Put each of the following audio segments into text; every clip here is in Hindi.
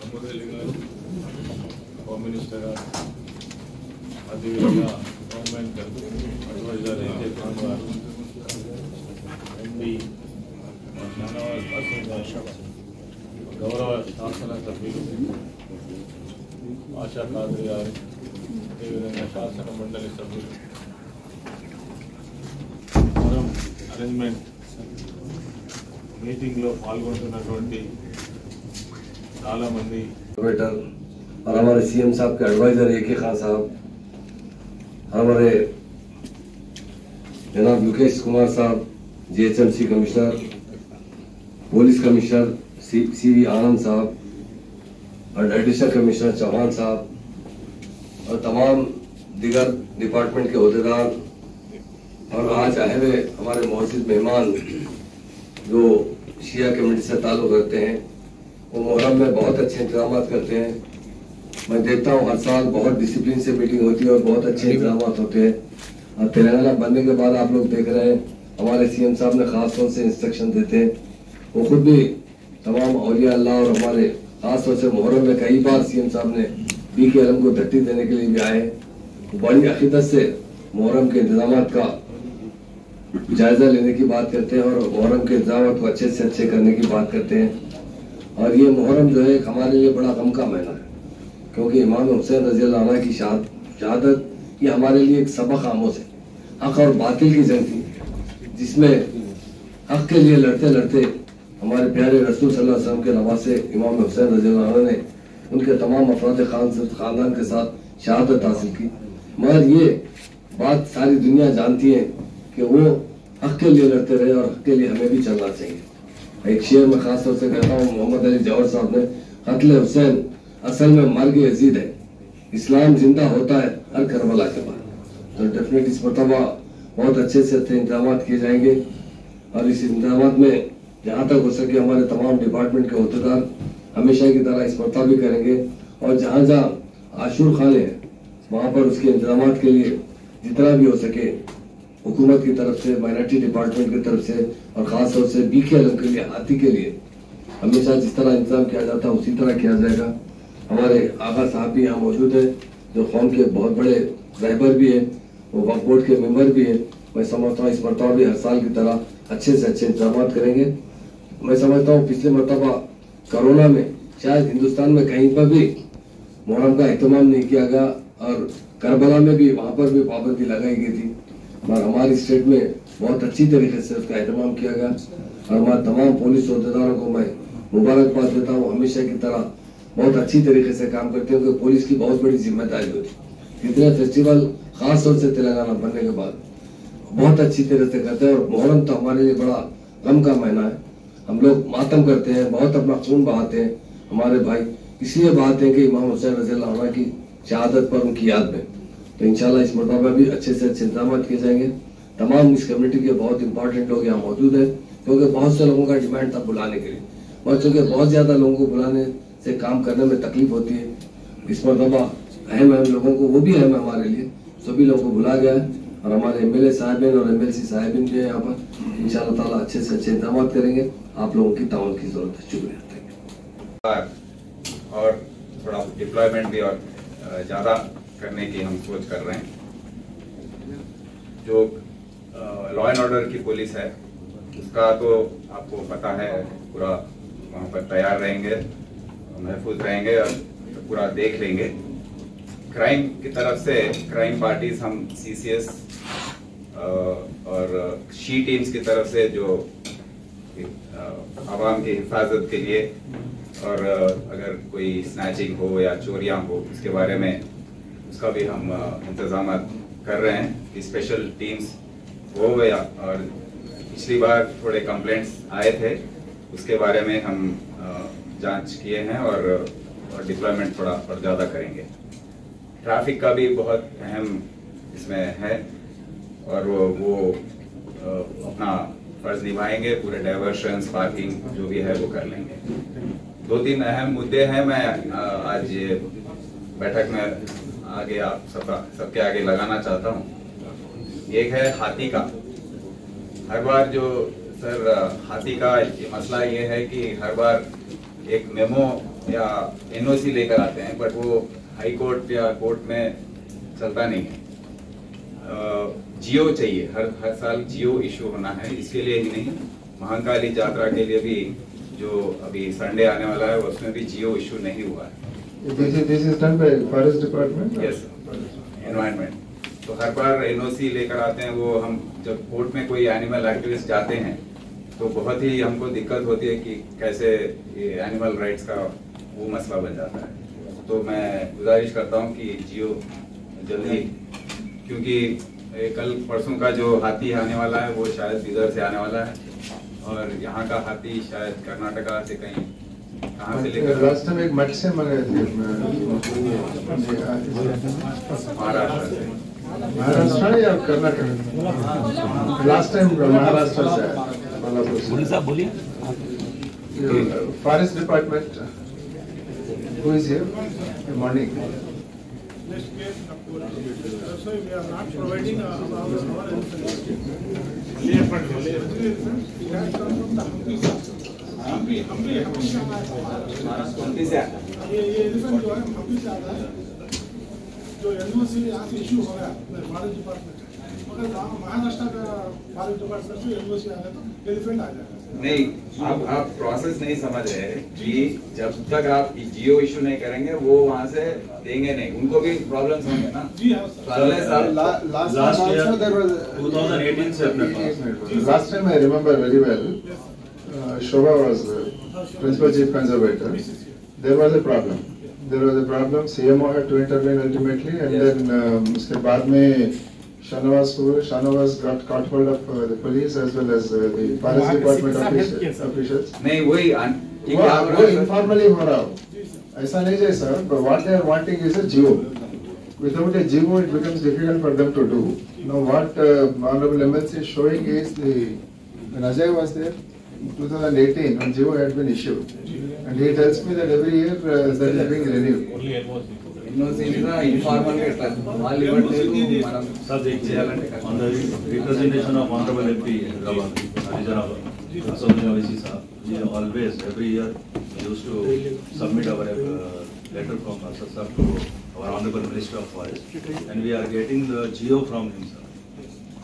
ఎమ్మెల్యే గారు, హోమ్ మినిస్టర్ గారు, అదేవిధంగా గవర్నమెంట్ అడ్వైజర్ ఏకే ఖాన్ గారు, ఎంపీ షానవాజ్ అసీం గారు, గౌరవ శాసన సభ్యులు ఆశా ఖాద్రి గారు, అదేవిధంగా శాసన మండలి సభ్యులు, ఫోరం అరేంజ్మెంట్ మీటింగ్లో పాల్గొంటున్నటువంటి చాలా మంది और हमारे सीएम साहब के एडवाइजर ए के खान साहब, हमारे जनाब युकेश कुमार साहब GHMC commissioner, police commissioner CV Anand साहब और एडिशनल कमिश्नर चौहान साहब और तमाम दीगर डिपार्टमेंट के अहदेदार और आज आए हुए हमारे मोअज़्ज़िज़ मेहमान जो शिया कम्युनिटी से ताल्लुक़ रखते हैं, वो मुहर्रम में बहुत अच्छे इंतजाम करते हैं। मैं देखता हूँ हर साल बहुत डिसिप्लिन से मीटिंग होती है और बहुत अच्छे इंतजाम होते हैं। और तेलंगाना बनने के बाद आप लोग देख रहे हैं हमारे सीएम साहब ने खास तौर से इंस्ट्रक्शन देते हैं। वो खुद भी तमाम औलिया अल्लाह और हमारे खास तौर से मुहर्रम में कई बार सीएम साहब ने बी के अलम को धरती देने के लिए भी आए। वो बड़ी अकीदत से मुहर्रम के इंतजाम का जायजा लेने की बात करते हैं और मुहर्रम के इंतजाम को अच्छे से अच्छे करने की बात करते हैं। और ये मुहर्रम जो है हमारे लिए बड़ा गम का महीना है, क्योंकि इमाम हुसैन रज़ी अल्लाह अन्हु की शहादत ये हमारे लिए एक सबक आमोज़ है। हक और बातिल की जंग थी, जिसमें हक के लिए लड़ते लड़ते हमारे प्यारे रसूल सल्लल्लाहु अलैहि वसल्लम के नवासे इमाम हुसैन रज़ी अल्लाह अन्हु ने उनके तमाम अफराद खानदान के साथ शहादत हासिल की। मगर ये बात सारी दुनिया जानती है कि वो हक के लिए लड़ते रहे और हक के लिए हमें भी चलना चाहिए। एक शेर में खास तौर से कहता हूँ, मोहम्मद अली जौहर साहब ने, कत्ल हुसैन असल में मर्ग यजीद है, इस्लाम जिंदा होता है हर करबला के बाद। तो डेफिनेट इस मरतबा बहुत अच्छे से अच्छे इंतजाम किए जाएंगे और इस इंतजाम में जहाँ तक हो सके हमारे तमाम डिपार्टमेंट के अहदेदार हमेशा की तरह इस मरतबा भी करेंगे। और जहाँ जहाँ आशूर खाने हैं वहाँ पर उसके इंतजाम के लिए जितना भी हो सके हुकूमत की तरफ से, माइनॉरिटी डिपार्टमेंट की तरफ से और ख़ास तौर से बी के अलम के लिए, हाथी के लिए हमेशा जिस तरह इंतजाम किया जाता है उसी तरह किया जाएगा। हमारे आगा साहब भी यहाँ मौजूद है जो कौम के बहुत बड़े रहबर भी हैं, वो वक्फ बोर्ड के मेंबर भी हैं। मैं समझता हूँ इस मरतबा भी हर साल की तरह अच्छे से अच्छे इंतजाम करेंगे। मैं समझता हूँ पिछले मरतबा कोरोना में शायद हिंदुस्तान में कहीं पर भी मुहर्रम का एहतमाम नहीं किया गया और करबला में भी वहाँ पर भी पाबंदी लगाई गई थी, मगर हमारी स्टेट में बहुत अच्छी तरीके से उसका एहतमाम किया गया। और हमारे तमाम पुलिस अहदेदारों को मैं मुबारकबाद देता हूँ, हमेशा की तरह बहुत अच्छी तरीके से काम करते हैं, क्योंकि पुलिस की बहुत बड़ी जिम्मेदारी होती है। इतने फेस्टिवल खास तौर से तेलंगाना बनने के बाद बहुत अच्छी तरह से करते हैं। और मुहर्रम तो हमारे लिए बड़ा गम का महीना है, हम लोग मातम करते हैं, बहुत अपना खून बहाते हैं। हमारे भाई इसलिए बहाते हैं कि इमाम हुसैन रज़ी अल्लाह अन्हु की शहादत पर उनकी याद में। तो इंशाल्लाह इस मरतबा भी अच्छे से अच्छे इंतजाम किए जाएंगे। तमाम इस कम्युनिटी के बहुत इंपॉर्टेंट लोग यहाँ मौजूद हैं, क्योंकि बहुत से लोगों का डिमांड था बुलाने के लिए, और चूँकि बहुत ज़्यादा लोगों को बुलाने से काम करने में तकलीफ होती है, इस मरतबा अहम लोगों को, वो भी अहम है हमारे लिए, सभी लोगों को बुला गया है। और हमारे एमएलए साहिबिन और एमएलसी साहिबिन भी है यहाँ पर, इंशाअल्लाह ताला अच्छे से अच्छे इंतजाम करेंगे। आप लोगों की ताउन की जरूरत है। शुक्रिया। और थोड़ा डिप्लॉयमेंट भी और ज़्यादा करने की हम सोच कर रहे हैं। जो लॉ एंड ऑर्डर की पुलिस है उसका तो आपको पता है, पूरा वहाँ पर तैयार रहेंगे, महफूज रहेंगे और पूरा देख लेंगे। क्राइम की तरफ से क्राइम पार्टीज हम सीसीएस और शी टीम्स की तरफ से जो आवाम की हिफाजत के लिए और अगर कोई स्नैचिंग हो या चोरियां हो उसके बारे में उसका भी हम इंतजाम कर रहे हैं कि स्पेशल टीम्स हो गया। और पिछली बार थोड़े कंप्लेंट्स आए थे, उसके बारे में हम जांच किए हैं और डिप्लॉयमेंट थोड़ा और ज़्यादा करेंगे। ट्रैफिक का भी बहुत अहम इसमें है और वो अपना फर्ज निभाएंगे, पूरे डाइवर्शंस, पार्किंग जो भी है वो कर लेंगे। 2-3 अहम मुद्दे हैं, मैं आज ये बैठक में आगे आप सबके आगे लगाना चाहता हूँ। एक है हाथी का। हर बार जो सर हाथी का मसला ये है कि हर बार एक मेमो या एनओसी लेकर आते हैं, बट वो हाई कोर्ट या कोर्ट में चलता नहीं है। जियो चाहिए, हर साल जियो इशू होना है। इसके लिए ही नहीं, महाकाली यात्रा के लिए भी जो अभी संडे आने वाला है उसमें भी जियो इशू नहीं हुआ है। This is done by Forest Department? Yes, environment. तो हर बार एनओसी लेकर आते हैं वो। हम जब कोर्ट में कोई एनिमल एक्टिविस्ट जाते हैं तो बहुत ही हमको दिक्कत होती है कि कैसे ये एनिमल राइट्स का वो मसला बन जाता है। तो मैं गुजारिश करता हूँ कि जियो जल्दी, क्योंकि कल परसों का जो हाथी आने वाला है वो शायद इधर से आने वाला है, और यहाँ का हाथी शायद कर्नाटका से कहीं कहाँ से लेकर लास्ट टाइम एक मठ से मंगाए थे महाराष्ट्र से। महाराष्ट्र या कर्नाटक? लास्ट टाइम महाराष्ट्र से कोल्हापुर बोलिए। Forest department who is here? Good morning. Let's get the police. That's why we are not providing our elephants. Leopard elephants. It has come from the Hampi side. Hampi से आया है। ये एलिफेंट जो है हम्पी से आता है, जो एनओसी यहाँ से इशू हो गया फॉरेस्ट डिपार्टमेंट, मगर महाराष्ट्र का फॉरेस्ट डिपार्टमेंट से एनओसी आ गया तो एलिफेंट आ जाएगा। नहीं, आप प्रोसेस नहीं समझ रहे कि जब तक आप जियो इशू नहीं करेंगे वो वहाँ से देंगे नहीं, उनको भी प्रॉब्लम्स होंगे ना। जी हाँ सर। Last year, 2018 से अपने पास। last time I remember very well, Shobha was principal chief conservator. There was a problem. CMO had to intervene ultimately, and then उसके बाद में Shanawaz got caught hold of the police as well as the forest department officials. नहीं, वही वो informally हो रहा हो, ऐसा नहीं है sir. But what they are wanting is a geo. Without a geo, it becomes difficult for them to do. Now, what Honorable MLC is showing is when Ajay was there in 2018, when geo had been issued, and he tells me that every year that is being renewed. Only NOC. NOC informal గా ఇట్లా వాళ్ళు ఇవ్వట్లేదు, మనం Sir, on the representation of Honorable MP Hyderabad, Harijanab, Association OIC sir, we always every year used to submit our letter from SSR to our Honorable Minister of Forest, and we are getting the geo from him sir.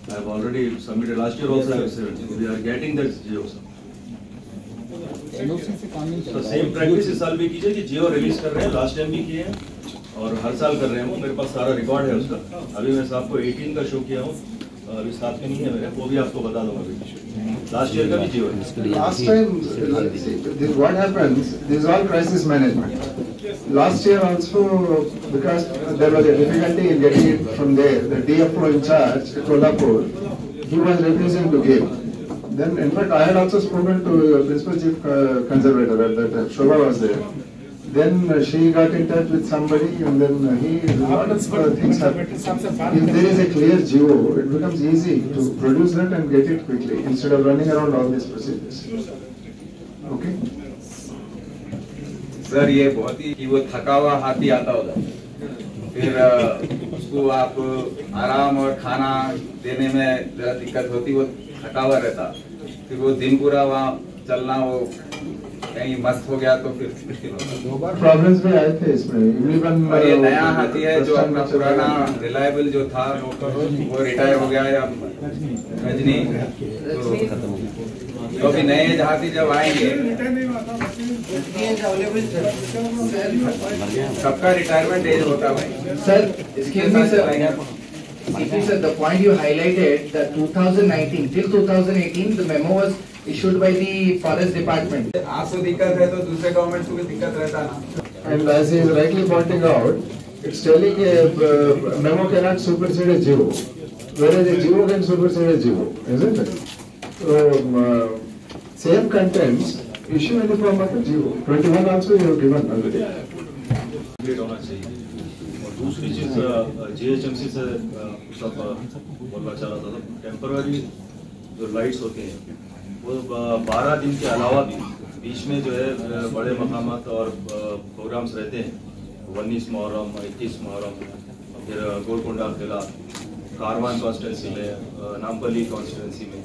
I have already submitted last year also. I have said we are getting that geo sir. तो सेम प्रैक्टिस इस साल भी कीजिए कि जियो रिलीज कर रहे हैं, लास्ट टाइम भी किए हैं और हर साल कर रहे हैं। वो मेरे पास सारा रिकॉर्ड है उसका। अभी मैं आपको 18 का शो किया हूँ, अभी साथ में नहीं है मेरे, वो भी आपको बता दूंगा अभी। लास्ट ईयर का भी जियो है। Last time, what happens? This is all crisis management. Last year also, because there was a difficulty in getting it from there, the DFO in charge, Kolhapur, he was refusing to give. Then, in fact, I had also spoken to Principal Chief Conservator at that time. Shobha was there. Then she got in touch with somebody, and then a lot of things happened. If there is a clear geo, it becomes easy to produce that and get it quickly instead of running around all these procedures. Okay? Sir, ये बहुत ही कि वो थका हुआ हाथी आता होगा, फिर उसको आप आराम और खाना देने में जरा दिक्कत होती, वो थका हुआ रहता, फिर वो दिन पूरा वहाँ चलना, वो कहीं मस्त हो गया तो फिर मुश्किल होता। 2 बार प्रॉब्लम्स भी आए थे इसमें। और ये नया हाथी है जो अपना पुराना रिलायबल जो था वो रिटायर हो गया है रजनी, तो अभी नए हाथी जब आएंगे सबका रिटायरमेंट एज होता है भाई। Sir, excuse me, sir. CP sir, the point you highlighted, that 2019 till 2018, the memo was issued by the Forest Department. आपको दिक्कत है तो दूसरे गवर्नमेंट को भी दिक्कत रहता ना। And as he is rightly pointing out, it's telling a memo cannot supersede a geo, whereas a geo can supersede a geo, isn't it? So, same contents, issue in the form of a geo. 21 also you have given already. Update होना चाहिए। और दूसरी चीज जीएचएमसी से सब बोलना चाह रहा था, टेम्पररी जो लाइट्स होते हैं वो 12 दिन के अलावा भी बीच में जो है बड़े मकामात और प्रोग्राम्स रहते हैं, 19 मुहर्रम, 21 मुहर्रम, फिर गोलकोंडा किला, कारवान कॉन्स्टिट्यूंसी में, नामपल्ली कॉन्स्टिट्यूंसी में,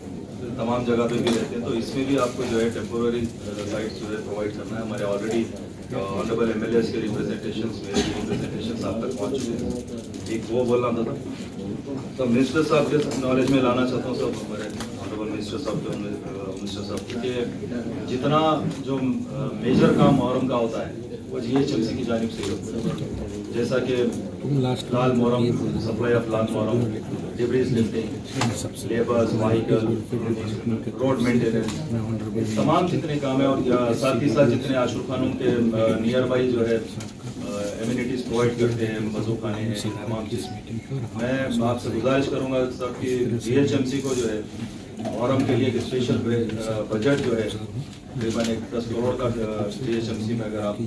तमाम जगह पे भी रहते हैं। तो इसमें भी आपको जो है टेम्पोररी लाइट्स जो है प्रोवाइड करना है। हमारे ऑलरेडी ऑनरेबल एमएलएस के रिप्रेजेंटेशंस मेरे रिप्रेजेंटेशंस आप तक पहुंच चुके हैं। एक वो बोलना था तो मिनिस्टर साहब के नॉलेज में लाना चाहता हूँ सब हमारे ऑनरेबल मिनिस्टर साहब के जितना जो मेजर काम मोहर्रम का होता है वो जीएचएमसी की जानिब से होता है, जैसा कि लाल मोहर्रम, सप्लाई ऑफ लाल मोहर्रम, debris lifting, labours, vehicle, road maintenance, तमाम जितने काम है और साथ ही साथ जितने आशुर खानों के नियर बाई जो है एम्यूनिटीज प्रोवाइड करते हैं, वजू खाने हैं, तमाम चीज़। मैं आपसे गुजारिश करूंगा सर कि जीएचएमसी को जो है मोहर्रम के लिए एक स्पेशल बजट जो है तकरीबन 10 करोड़ का जीएचएमसी में अगर आप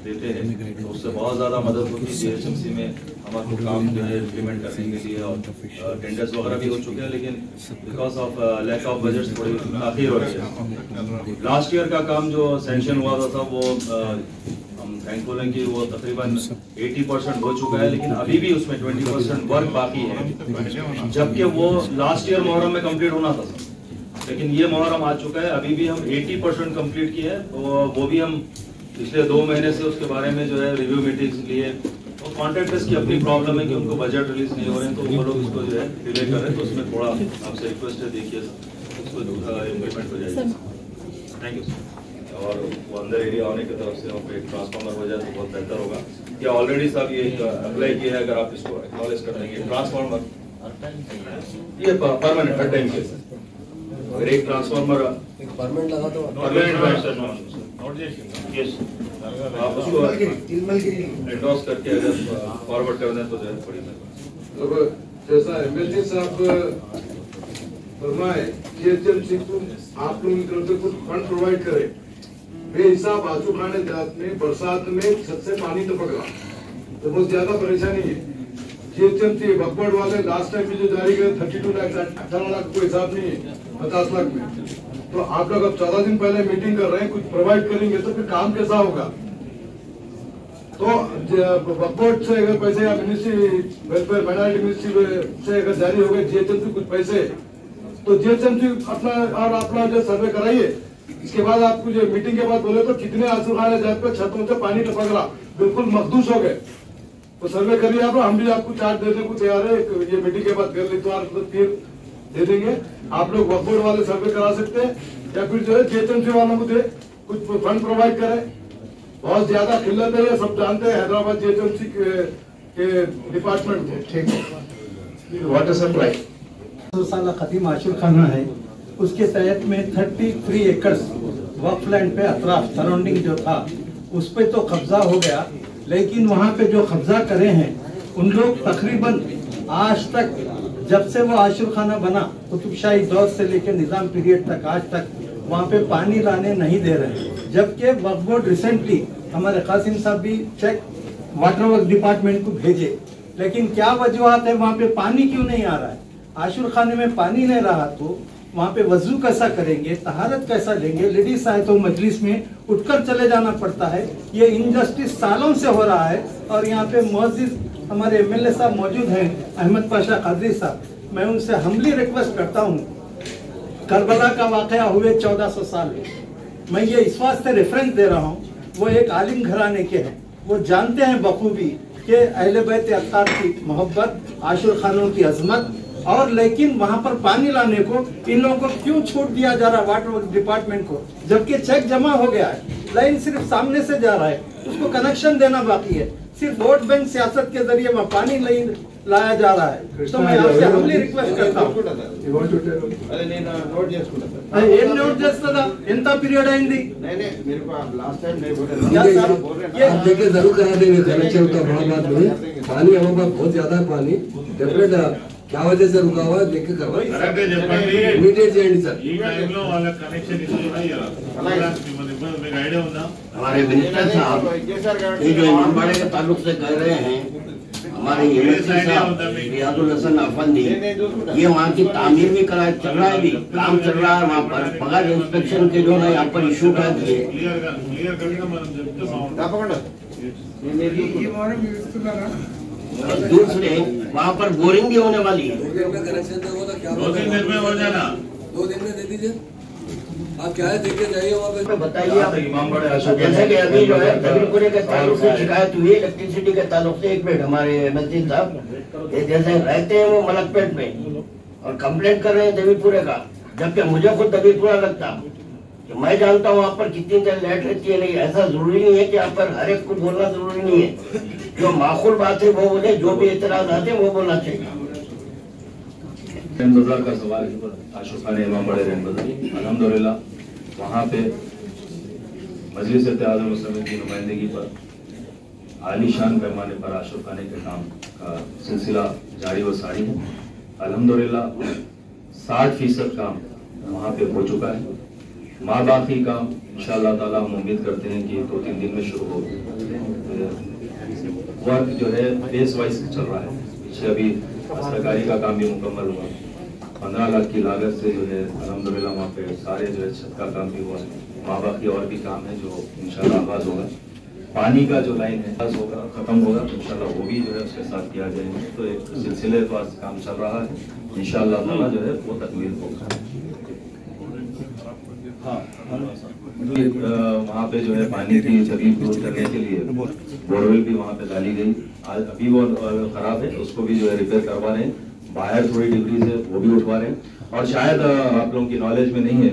देते हैं तो उससे बहुत ज़्यादा मदद होती है जीएचएमसी में हमारे काम जो है इम्प्लीमेंट करने के लिए। और टेंडर्स वगैरह भी हो चुके हैं, लेकिन because of lack of budget थोड़ी ताख़ीर हो रही है। लास्ट ईयर का काम जो सैंक्शन हुआ था वो हम थैंकफुल हैं कि वो तकरीबन 80% हो चुका है, लेकिन अभी भी उसमें 20% वर्क बाकी है, जबकि वो लास्ट ईयर मुहर्रम में कंप्लीट होना था सर। लेकिन ये मुहर्रम आ चुका है, अभी भी हम 80% कंप्लीट किए हैं, तो वो भी हम पिछले 2 महीने से उसके बारे में जो है रिव्यू मीटिंग्स लिए। तो कॉन्ट्रैक्टर्स की अपनी प्रॉब्लम है कि उनको बजट रिलीज नहीं हो रहे हैं, तो वो लोग इसको जो है डिले कर रहे हैं। तो उसमें थोड़ा आपसे रिक्वेस्ट है, देखिए उसको इम्प्लीमेंट हो जाएगा। Thank you sir. और वो अंदर एरिया होने की तरफ से वहाँ पे ट्रांसफार्मर हो जाए तो बहुत बेहतर होगा। या ऑलरेडी साहब ये अप्लाई किया है, अगर आप इसको एक्नॉलेज कर देंगे। ट्रांसफार्मर ये परमानेंट हर टाइम के अगर एक ट्रांसफार्मर परमानेंट लगा तो यस आप उसको एंडोर्स करके अगर फॉरवर्ड कर दें तो जो है बड़ी मेहरबानी। जैसा एमएलए साहब फरमाए जीएचएमसी को आप लोगों की तरफ से कुछ फंड प्रोवाइड करे। बेहिसाब आंसू खाने जात में बरसात में छत से पानी टपक रहा तो बहुत ज्यादा परेशानी है। जीएचएमसी बकवर्ड वाले लास्ट टाइम जो जारी करे 32 लाख 18 लाख कोई हिसाब नहीं है 50 लाख में। तो आप लोग अब 14 दिन पहले मीटिंग कर रहे हैं, कुछ प्रोवाइड करेंगे तो फिर काम कैसा होगा? तो बकवर्ड से अगर पैसे या मिनिस्ट्री वेलफेयर माइनॉरिटी मिनिस्ट्री से अगर जारी हो गए जीएचएमसी कुछ पैसे, तो जीएचएमसी अपना जो सर्वे कराइए। इसके बाद आपको जो मीटिंग के बाद बोले तो कितने आंसू खाने जात पर छतों से पानी टपक रहा, बिल्कुल मखदूस हो गए, तो सर्वे करिए आप। हम भी आपको चार्ट देने को तैयार है, ये मीटिंग के बाद कर इतवार तो फिर दे देंगे। आप लोग वक्फ बोर्ड वाले सर्वे करा सकते हैं या फिर जो है जीएचएमसी वालों को दे कुछ फंड प्रोवाइड करें। बहुत ज्यादा किल्लत है, ये सब जानते हैं हैदराबाद जीएचएमसी के डिपार्टमेंट को। ठीक है, वाटर सप्लाई साला खतीम आशुर खाना है, उसके तहत में 33 एकड़ वक्फ लैंड पे अतराफ सराउंडिंग जो था उस पे तो कब्जा हो गया, लेकिन वहाँ पे जो कब्जा करे हैं उन लोग तकरीबन आज तक जब से वो आशुर खाना बना कुतुबशाही दौर से लेकर निजाम पीरियड तक आज तक वहाँ पे पानी लाने नहीं दे रहे। जबकि वक्फ बोर्ड रिसेंटली हमारे कासिम साहब भी चेक वाटर वर्क डिपार्टमेंट को भेजे, लेकिन क्या वजूहत है वहाँ पे पानी क्यों नहीं आ रहा है? आशुर खाने में पानी नहीं रहा तो वहाँ पे वजू कैसा करेंगे, तहारत कैसा लेंगे? लेडीज आए तो मजलिस में उठकर चले जाना पड़ता है। ये इनजस्टिस सालों से हो रहा है। और यहाँ पे मौजूद हमारे एमएलए साहब मौजूद हैं, अहमद पाशा कादरी साहब, मैं उनसे हम्बली रिक्वेस्ट करता हूँ, करबला का वाकया हुए 1400 साल में, मैं ये इस वास्ते रेफरेंस दे रहा हूँ, वो एक आलिम घराने के हैं, वो जानते हैं बखूबी कि अहले बैत अत्तार की मोहब्बत, आशुर खानों की अजमत, और लेकिन वहां पर पानी लाने को इन लोगों को क्यों छूट दिया जा रहा है वाटर वर्क डिपार्टमेंट को, जबकि चेक जमा हो गया है, लाइन सिर्फ सामने से जा रहा है, उसको कनेक्शन देना बाकी है, सिर्फ वोट बैंक सियासत के जरिए वहाँ पानी लाया जा रहा है। तो मैं आपसे हम्बली रिक्वेस्ट करता हूँ, ఏం నోట్ చేస్తుందా ఎంత పీరియడ్ అయింది देखिए जरूर करा देंगे कनेक्शन का बहुत नहीं, पानी हमारे पास बहुत ज्यादा है पानी डेफिनेट क्या वजह से रुका हुआ है देख के करवा इमीडिएट చేయండి सर। ఈ టైంలో వాళ్ళ కనెక్షన్ ఇష్యూ మీకు ఐడియా ఉందా? हमारे मिनिस्टर साहब ये जो इमामबाड़े के ताल्लुक से कह रहे हैं, हमारे एमएलसी साहब रियाजुल हसन अफंदी, ये वहाँ की तामीर भी करा चल रहा है, भी काम चल रहा है वहाँ पर, बगैर इंस्पेक्शन के जो है यहाँ पर इशू कर दिए। दूसरे वहाँ पर बोरिंग भी होने वाली है। 2 दिन में हो जाना, 2 दिन में दे दीजिए। आप क्या है देख के जाइए वहाँ पे। बताइए आप, इमामबाड़े अशोक जैसे कि अभी जो है दबीपुरे के ताल्लुक से शिकायत हुई इलेक्ट्रिसिटी के ताल्लुक से, एक मिनट हमारे एमएलसी साहब, ये जैसे रहते हैं वो मलकपेट में और कंप्लेंट कर रहे हैं दबीपुरे का, जबकि मुझे खुद दबीपुरा लगता, तो मैं जानता हूँ वहाँ पर कितनी देर लाइट रहती है। नहीं, ऐसा जरूरी नहीं है कि आप पर हर एक को बोलना जरूरी नहीं है, जो माकूल बात है वो बोले, जो भी इतराज आते हैं वो बोलना चाहिए। रैन बाजार का सवाल आशुक खान इमामबाड़े रैन बाजार, अल्हम्दुलिल्लाह वहाँ पे मजलिस इत्तेहादुल मुस्लिमीन की नुमाइंदगी पर आलीशान पैमाने पर आशुक खाने के काम का सिलसिला जारी व सारी है। अल्हम्दुलिल्लाह 60% काम वहाँ पे हो चुका है। माँ बाकी काम इंशाअल्लाह ताला हम उम्मीद करते हैं कि 2-3 दिन में शुरू हो। वर्क जो है फेस वाइज चल रहा है। पीछे अभी सरकारी का काम भी मुकम्मल हुआ, 15 लाख की लागत से जो है अल्हम्दुलिल्लाह वहाँ पे सारे जो है छत का काम भी हुआ है। माँ बाकी और भी काम है जो इंशाल्लाह आगाज होगा। पानी का जो लाइन है होगा, खत्म होगा तो इंशाल्लाह वो भी जो है उसके साथ किया जाएगा। तो एक सिलसिले पर काम चल रहा है, इंशाल्लाह ताला जो है वो तकमील होगा। हाँ, वहाँ पे जो है पानी की तकलीफ दूर करने के लिए बोरवेल भी वहाँ पे डाली गई। अभी वो खराब है, उसको भी जो है रिपेयर करवा रहे हैं। बाहर थोड़ी डिग्री से वो भी उठवा रहे हैं। और शायद आप लोगों की नॉलेज में नहीं है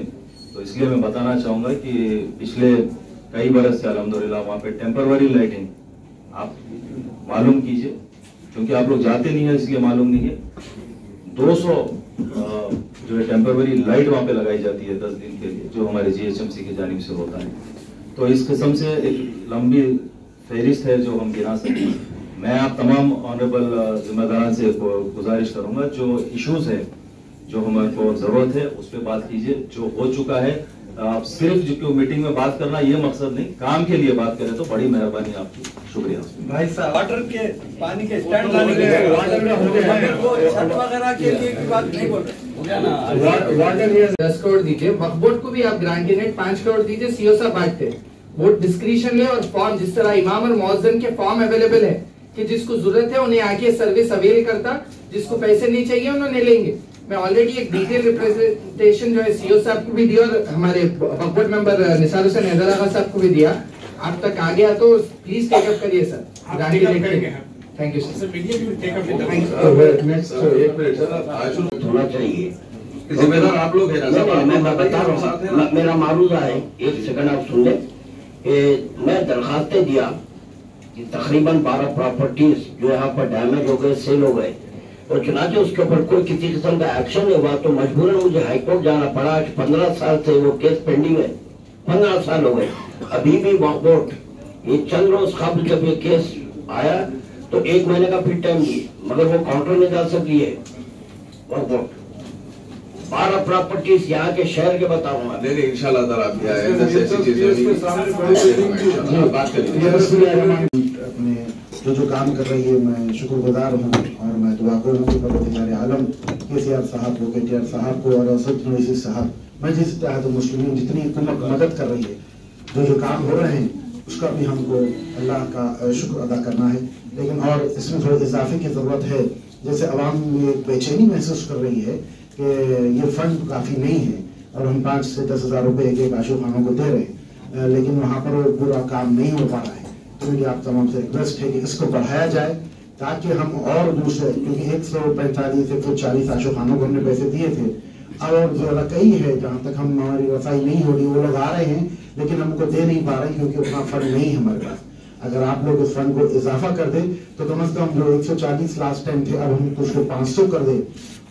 तो इसलिए मैं बताना चाहूँगा कि पिछले कई बरस से अल्हम्दुलिल्लाह वहाँ पे टेम्पररी लाइटिंग आप मालूम कीजिए, क्योंकि आप लोग जाते नहीं है इसलिए मालूम नहीं है। 200 जो है टेम्पररी लाइट वहाँ पे लगाई जाती है 10 दिन के लिए, जो हमारे GHMC की जानिब से होता है। तो इस किस्म से एक लंबी फहरिस्त है जो हम गिना सकते हैं। मैं आप तमाम ऑनरेबल जिम्मेदारान से गुजारिश करूंगा, जो इश्यूज है जो हमारे को जरूरत है उस पर बात कीजिए। जो हो चुका है आप सिर्फ जो मीटिंग में बात करना ये मकसद नहीं, काम के लिए बात करें तो बड़ी मेहरबानी आपकी। शुक्रिया भाई साहब। वाटर के पानी के स्टैंड लाने के लिए वाटर में हो गया है, वो छत वगैरह के लिए की बात नहीं बोल रहे। 10 करोड़ दीजिए, वक्फ बोर्ड को भी आप ग्रांटेड 5 करोड़ दीजिए, सीओ साहब बांटते वो डिस्क्रिशन ले। और फॉर्म जिस तरह इमाम और मुअज्जिन के फॉर्म अवेलेबल है कि जिसको जरूरत है उन्हें आके सर्विस अवेल करता, जिसको पैसे नहीं चाहिए उन्होंने लेंगे। मैं ऑलरेडी एक डिटेल रिप्रेजेंटेशन जो है सीओ साहब को भी दिया और हमारे वक्फ बोर्ड मेंबर निसार हुसैन हैदर आगा साहब को भी दिया। आप तक आ गया तो प्लीज टेकअप करिए सर। Thank you sir. होना चाहिए, जिम्मेदार आप लोग हैं। मैं बता रहा हूँ, मेरा मारूजा है, एक सेकंड आप सुन ले। मैं दरखास्तें दिया कि तकरीबन 12 प्रॉपर्टीज जो यहाँ पर डैमेज हो गए, सेल हो गए, और चुनाचे उसके ऊपर कोई किसी किस्म का एक्शन नहीं हुआ, तो मजबूरन मुझे हाईकोर्ट जाना पड़ा। 15 साल से वो केस पेंडिंग है, 15 साल हो गए, अभी भी वक्फ बोर्ड ये चंद रोज कबल जब ये केस आया तो 1 महीने का फिर टाइम दिए, मगर वो काउंटर में जा सकी है वक्फ बोर्ड। 12 प्रॉपर्टीज यहाँ के शहर के बताऊंगा। नहीं इंशाल्लाह ताला आप ऐसी चीजें बात करेंगे। अपने जो काम कर रही है मैं शुक्रगुजार हूँ और मैं दुआ करूँगी परवरदिगार आलम KCR साहब को, KTR साहब को और असद नवीसी साहब, मजलिस इत्तेहादुल मुस्लिमीन जितनी मदद कर रही है, जो काम हो रहे हैं उसका भी हमको अल्लाह का शुक्र अदा करना है। लेकिन और इसमें थोड़े इजाफे की ज़रूरत है। जैसे अवाम में बेचैनी महसूस कर रही है कि ये फंड काफ़ी नहीं है और हम 5 से 10 हज़ार रुपये एक आशुक खानों को दे रहे हैं, लेकिन वहाँ पर पूरा काम नहीं हो पा रहा है। तो मेरी आप तमाम से रिक्वेस्ट है कि इसको बढ़ाया जाए ताकि हम और दूसरे, क्योंकि 145 140 आशुक खानों को हमने पैसे दिए थे, अब और कई है जहाँ तक हम हमारी रसाई नहीं हो रही, वो लोग आ रहे हैं लेकिन हमको दे नहीं पा रहे क्योंकि उतना फंड नहीं है हमारे पास। अगर आप लोग इस फंड को इजाफा कर दें तो कम से कम जो 140 लास्ट टाइम थे अब हम उसको 500 कर दें।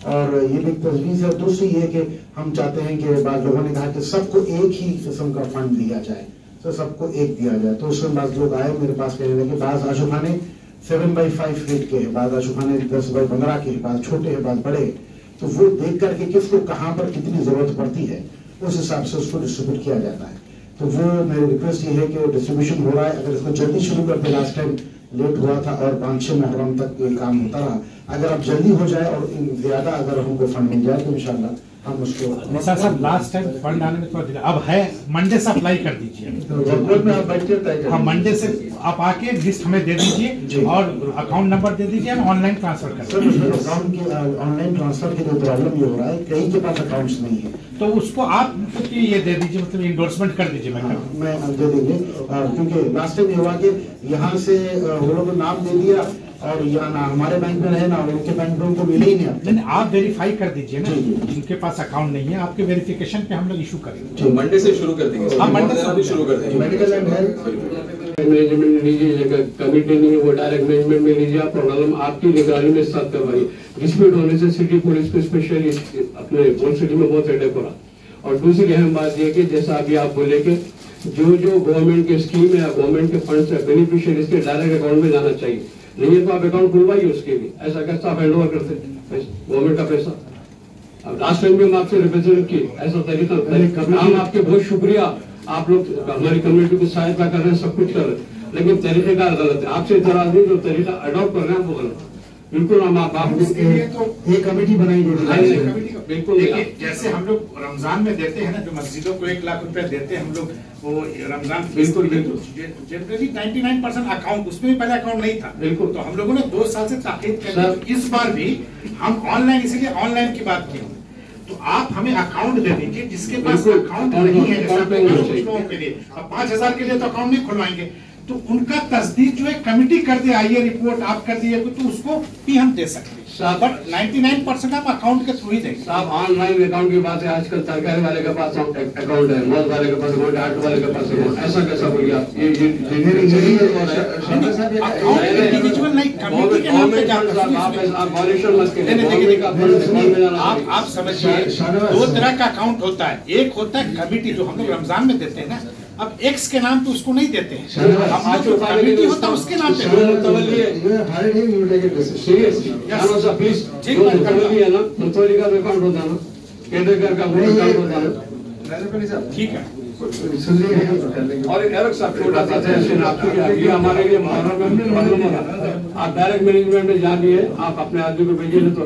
और ये भी तजवीज़ है। दूसरी ये कि हम चाहते हैं कि बाद लोगों ने कहा कि सबको एक ही किस्म का फंड दिया जाए, तो सबको एक दिया जाए। तो उसमें बाद लोग आए मेरे पास कहने लगे बाज़ आशुक खाने 7/5 फीट के है, बाद आशुक खाने 10/15 के है, बाद छोटे है, बाद बड़े। तो वो देख करके किसको कहाँ पर कितनी जरूरत पड़ती है उस हिसाब से उसको डिस्ट्रीब्यूट किया जाता है। तो वो मेरी रिक्वेस्ट ये है कि डिस्ट्रीब्यूशन हो रहा है, अगर इसको जल्दी शुरू करते, लास्ट टाइम लेट हुआ था और 5-6 मुहर्रम तक ये काम होता रहा, अगर अब जल्दी हो जाए और ज्यादा अगर हमको फंड मिल जाए तो इंशाल्लाह हम उसको निसार साहब लास्ट टाइम फंड आने में थोड़ा दिला, अब है मंडे से अप्लाई कर दीजिए। वर्कलोड में आप बैठिए तय हाँ, मंडे से आप आके लिस्ट हमें दे दीजिए और अकाउंट नंबर दे दीजिए, हम ऑनलाइन ट्रांसफर कर देंगे। अकाउंट के ऑनलाइन ट्रांसफर के लिए प्रॉब्लम ये हो रहा है, कहीं के पास अकाउंट्स नहीं है, तो उसको आप ये दे दीजिए, मतलब इंडोर्समेंट कर दीजिए। मैं दे देंगे, क्योंकि लास्ट टाइम ये हुआ कि यहाँ से वो लोगों को नाम दे दिया और यहाँ ना हमारे बैंक में रहे ना उनके बैंक में उनको मिले ही नहीं। नहीं, आप वेरीफाई कर दीजिए ना, उनके पास अकाउंट नहीं है, आपके वेरिफिकेशन पे हम लोग इशू करेंगे। तो मंडे से शुरू कर देंगे। हाँ, मंडे से शुरू कर देंगे। मेडिकल एंड हेल्थ मैनेजमेंट लीजिए, कमिटी नहीं है वो डायरेक्ट मैनेजमेंट में लीजिए, आप प्रॉब्लम आपकी निगरानी में साथ करवाइए। डिस्प्यूट होने से सिटी पुलिस को स्पेशली अपने बोल सिटी में बहुत हेडेक हो रहा। और दूसरी अहम बात यह कि जैसा अभी आप बोले कि जो गवर्नमेंट के स्कीम है या गवर्नमेंट के फंड है बेनिफिशियरी इसके डायरेक्ट अकाउंट में जाना चाहिए, नहीं है तो आप अकाउंट खुलवाइए उसके भी। ऐसा कैसा आप हैंड ओवर करते गवर्नमेंट का पैसा? अब लास्ट टाइम भी हम आपसे रिप्रेजेंट किए, ऐसा तरीका हम आपके बहुत शुक्रिया, आप लोग हमारी कम्युनिटी को सहायता कर रहे हैं, सब कुछ कर रहे हैं, लेकिन तरीकेकार गलत है। आपसे इतराज नहीं, जो तरीका अडॉप्ट कर रहे हैं वो गलत है। बिल्कुल हम आपको एक कमेटी बनाई गई, बिल्कुल। जैसे हम लोग रमजान में देते हैं ना, जो मस्जिदों को 1 लाख रुपए देते हैं हम लोग, वो रमजान बिल्कुल जनरली 99% अकाउंट, उसमें भी पहले अकाउंट नहीं था। बिल्कुल, तो हम लोगों ने 2 साल से ताकीद कर दी, तो इस बार भी हम ऑनलाइन, इसीलिए ऑनलाइन की बात की। तो आप हमें अकाउंट दे दीजिए, जिसके पास अकाउंट नहीं है, के लिए अब 5000 के लिए तो अकाउंट नहीं खुलवाएंगे, तो उनका तस्दीक जो है कमेटी कर दे, आइए रिपोर्ट आप कर दिए, तो उसको भी हम दे सकते हैं। बट 99% आप अकाउंट के थ्रू ही देंगे। साहब ऑनलाइन अकाउंट की बात है, आजकल सरकारी वाले के पास अकाउंट है, मॉल वाले के पास अकाउंट है, आटो वाले के पास अकाउंट, ऐसा कैसा बोलिए आप? ये इंडिविजुअल नहीं, कमेटी के नाम पे आप समझिए, 2 तरह का अकाउंट होता है। एक होता है कमेटी, जो हम लोग रमजान में देते हैं ना, अब एक्स के नाम पे उसको नहीं देते हैं, कमेटी होता है उसके नाम पे। ठीक है। और छोटा सा हमारे लिए आप डायरेक्ट मैनेजमेंट में जानिए, आप अपने आदमी को भेजिए, तो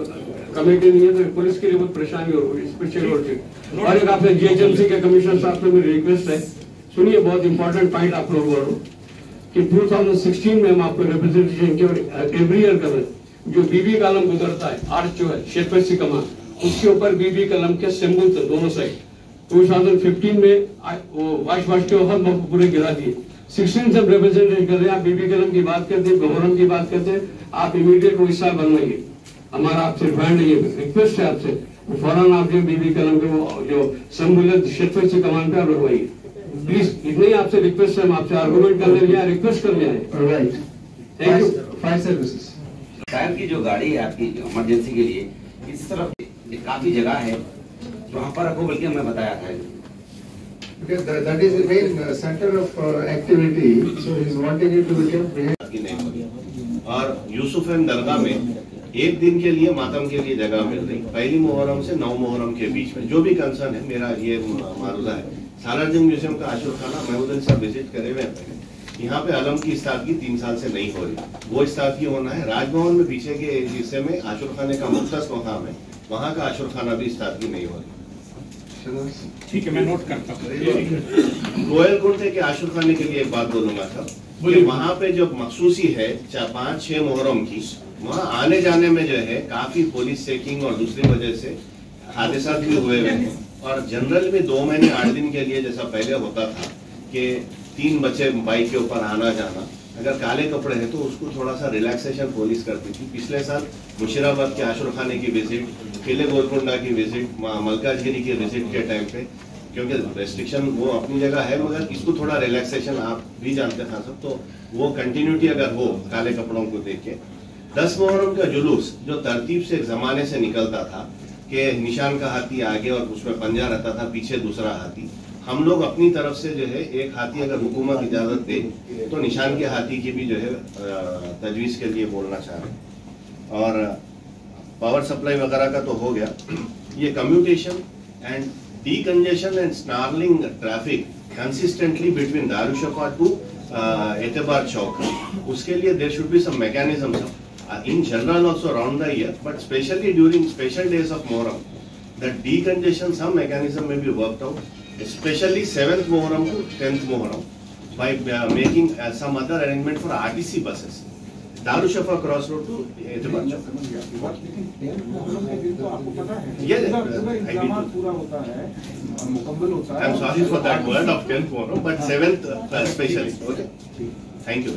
कमेटी नहीं है तो पुलिस के लिए बहुत परेशानी होगी। और एक आपने जीएचएमसी के कमिश्नर साहब से मेरी रिक्वेस्ट है, सुनिए, बहुत इंपॉर्टेंट पॉइंट आप लोग बोल रहे हो कि 2016 में हम आपको रिप्रेजेंटेशन के एवरी ईयर कर रहे हैं। जो बीबी कलम गुजरता है, आर्च जो है शेतपसी कमान, उसके ऊपर बीबी कलम के सिंबल थे दोनों साइड। 2015 में वाश के वक्त पूरे गिरा दिए। 16 से हम रिप्रेजेंटेशन कर रहे हैं, आप बीबी कलम की बात करते हैं, गवर्नर की बात करते हैं, आप इमीडिएट वो हिस्सा बनवाइए। हमारा आपसे डिमांड है, रिक्वेस्ट है आपसे, फौरन आप जो बीबी कलम के वो जो सिंबल है शेतपसी कमान पे आप लगवाइए प्लीज। इतनी आपसे रिक्वेस्ट है, हम आपसे आर्गुमेंट करने लिए आए, रिक्वेस्ट करने आए। Right, thank you. Fire services time की जो गाड़ी है आपकी इमरजेंसी के लिए, इस तरफ काफी जगह है, वहाँ पर रखो, बल्कि हमें बताया था। Because that is the main center of activity, so he is wanting it to become behind. और यूसुफ एंड दरगाह में एक दिन के लिए मातम के लिए जगह मिल रही, पहली मुहर्रम से 9 मुहर्रम के बीच में। जो भी कंसर्न है, मेरा ये मारूजा है, सालारजंग म्यूजियम का आशुर खाना महमूद अली साहब विजिट करे हुए हैं। यहाँ पे अलम की इस्तादगी 3 साल से नहीं हो रही, वो इस्तादगी होना है। राजभवन में पीछे के हिस्से में आशुर खाने का मुख्तस मकाम है, वहाँ का आशुर खाना भी इस्तादगी नहीं हो रही। ठीक है, मैं नोट करता हूँ। गोयल कुर्ते के आशुर खाने के लिए एक बात बोलूंगा था, वहाँ पे जो मखसूसी है 5-6 मुहर्रम की, वहाँ आने जाने में जो है काफी पुलिस चेकिंग और दूसरी वजह से हादसा भी हुए हैं। और जनरल में 2 महीने 8 दिन के लिए जैसा पहले होता था कि 3 बच्चे बाइक के ऊपर आना जाना, अगर काले कपड़े हैं तो उसको थोड़ा सा रिलैक्सेशन पुलिस करती थी। पिछले साल मुशीराबाद के आशुर खाने की विजिट, किले गोलकुंडा की विजिट, मलकाजगिरी की विजिट के टाइम पे, क्योंकि रेस्ट्रिक्शन वो अपनी जगह है, मगर इसको थोड़ा रिलैक्सेशन आप भी जानते हैं सब, तो वो कंटिन्यूटी अगर हो काले कपड़ों को देख के। 10 मुहर्रम का जुलूस जो तरतीब से एक जमाने से निकलता था कि निशान का हाथी आगे और उसमें पंजा रहता था, पीछे दूसरा हाथी, हम लोग अपनी तरफ से जो है एक हाथी अगर हुकूमत इजाजत दे तो निशान के हाथी की भी जो है तजवीज़ के लिए बोलना चाह रहे हैं। और पावर सप्लाई वगैरह का तो हो गया, ये commutation and decongestion and snarling traffic consistently between Darushifa to Etebar Chowk, उसके लिए there should be some mechanism in general also around the year, but especially during special days of Muharram, the decongestion, some mechanism may be worked out, especially 7th Muharram to 10th Muharram, by making some other arrangement for RTC buses. Darushafa crossroad to Etibar Chowk. Yes, I'm sorry for that word of 10th Muharram, but 7th especially. Okay. Thank you.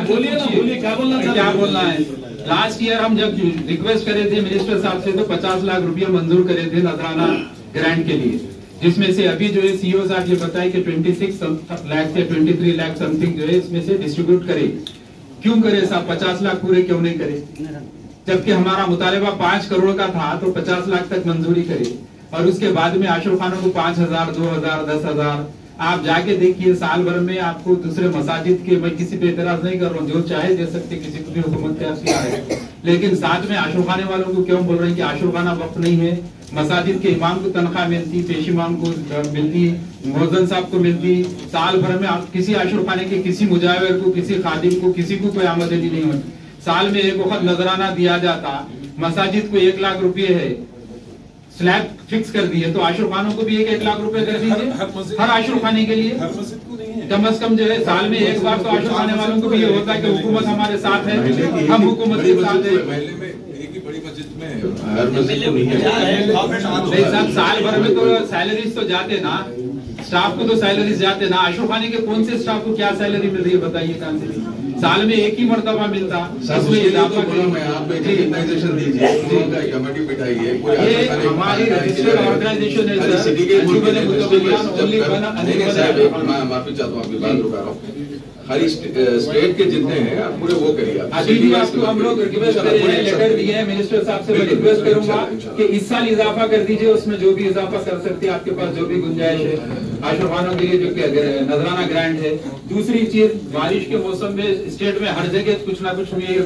बोलिए ना, बोलिए क्या बोलना है। लास्ट ईयर हम जब रिक्वेस्ट करे थे मिनिस्टर साहब से तो 50 लाख रुपया मंजूर करे थे नजराना ग्रांट के लिए, जिसमें से अभी जो है सीईओ साहब ये बताए कि 26 लाख से 23 लाख समथिंग जो है इसमें से डिस्ट्रीब्यूट करे। क्यों करे साहब, 50 लाख पूरे क्यों नहीं करे? जबकि हमारा मुतालिबा 5 करोड़ का था तो 50 लाख तक मंजूरी करे, और उसके बाद में आशुर खानों को 5000, 2000, 10,000। आप जाके देखिए साल भर में आपको दूसरे मसाजिद के, मैं किसी पे एतराज नहीं कर रहा हूँ, जो चाहे दे सकते, किसी को भी हुकूमत के अख्तियार है, लेकिन साथ में आशुर खाने वालों को क्यों बोल रहे हैं कि आशुर खाना वक्त नहीं है? मसाजिद के इमाम को तनख्वाह मिलती, पेश इमाम को मिलती, मौजन साहब को मिलती, साल भर में किसी आशुर खाने के किसी मुजावर को, किसी खादिम को, किसी को कोई आमदनी नहीं होती। साल में एक वक्त नजराना दिया जाता, मसाजिद को 1 लाख रुपए है, स्लैब फिक्स कर दिए, तो आशुर खानों को भी 1 लाख रुपए कर दीजिए हर आशुर खाने के लिए। कम से कम जो है साल में एक बार तो आशुर खाने वालों को भी ये होता है कि हुकूमत हमारे साथ है, हम हुकूमत के साथ है। नहीं साहब, साल भर में तो सैलरीज तो जाते ना, स्टाफ को तो सैलरीज जाते ना। आशुर खाने के कौन से स्टाफ को क्या सैलरी मिल रही है बताइए? कहां से? साल में एक ही मर्तबा मिलता, उसमें इजाफा कमेटी बिठाइए। ये हमारी रजिस्टर्ड ऑर्गेनाइजेशन है सर, माफी चाहता हूँ, आपकी बात रुका रहा हूँ। हर स्टेट के जितने हैं आप पूरे वो करिए। अभी भी आपको हम लोग रिक्वेस्ट कर रहे हैं, लेटर दिए हैं मिनिस्टर साहब से। मैं रिक्वेस्ट करूंगा कि इस साल इजाफा कर दीजिए, उसमें जो भी इजाफा कर सकते हैं आपके पास जो भी गुंजाइश है आशुर खानों के लिए जो नजराना ग्रांट है। दूसरी चीज, बारिश के मौसम में स्टेट में हर जगह कुछ ना कुछ हुई,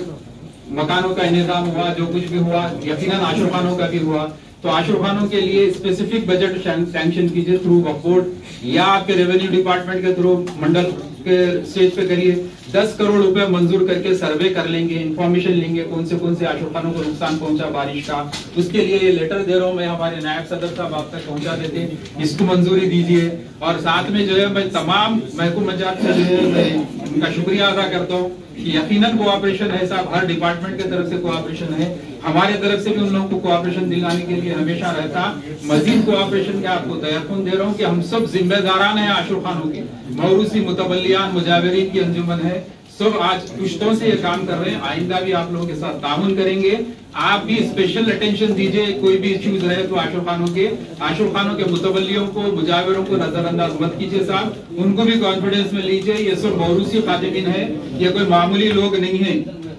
मकानों का इंतजाम हुआ, जो कुछ भी हुआ यकीनन आशुर खानों का भी हुआ, तो आशुर खानों के लिए स्पेसिफिक बजट सैंक्शन कीजिए थ्रू वक्फ बोर्ड या आपके रेवेन्यू डिपार्टमेंट के थ्रू मंडल के स्टेज पे करिए। 10 करोड़ रुपए मंजूर करके सर्वे कर लेंगे, इंफॉर्मेशन लेंगे कौन से आशुर खानों को नुकसान पहुंचा बारिश का। उसके लिए ये लेटर दे रहा हूँ मैं, हमारे नायब सदर साहब आप तक पहुंचा देते हैं, इसको मंजूरी दीजिए। और साथ में जो है मैं तमाम महकूम मजात से जो है मैं उनका शुक्रिया अदा करता हूँ कि यकीनन कोऑपरेशन है साहब, हर डिपार्टमेंट की तरफ से कोऑपरेशन है, हमारे तरफ से भी उन लोगों को कोऑपरेशन दिलाने के लिए हमेशा रहता। मजीद कोऑपरेशन का आपको तयकीन दे रहा हूँ कि हम सब जिम्मेदारान हैं आशुर खानों के। मौरूसी मुतबल्लियान मुजावरीन की अंजुमन है, सब आज पुश्तों से ये काम कर रहे हैं, आइंदा भी आप लोगों के साथ ताउन करेंगे। आप भी स्पेशल अटेंशन दीजिए, कोई भी इश्यूज रहे तो आशुर खानों के मुतवल्लियों को, मुजावरों को नजरअंदाज मत कीजिए साहब, उनको भी कॉन्फिडेंस में लीजिए। ये सब मौरूसी खादिमीन है, ये कोई मामूली लोग नहीं है।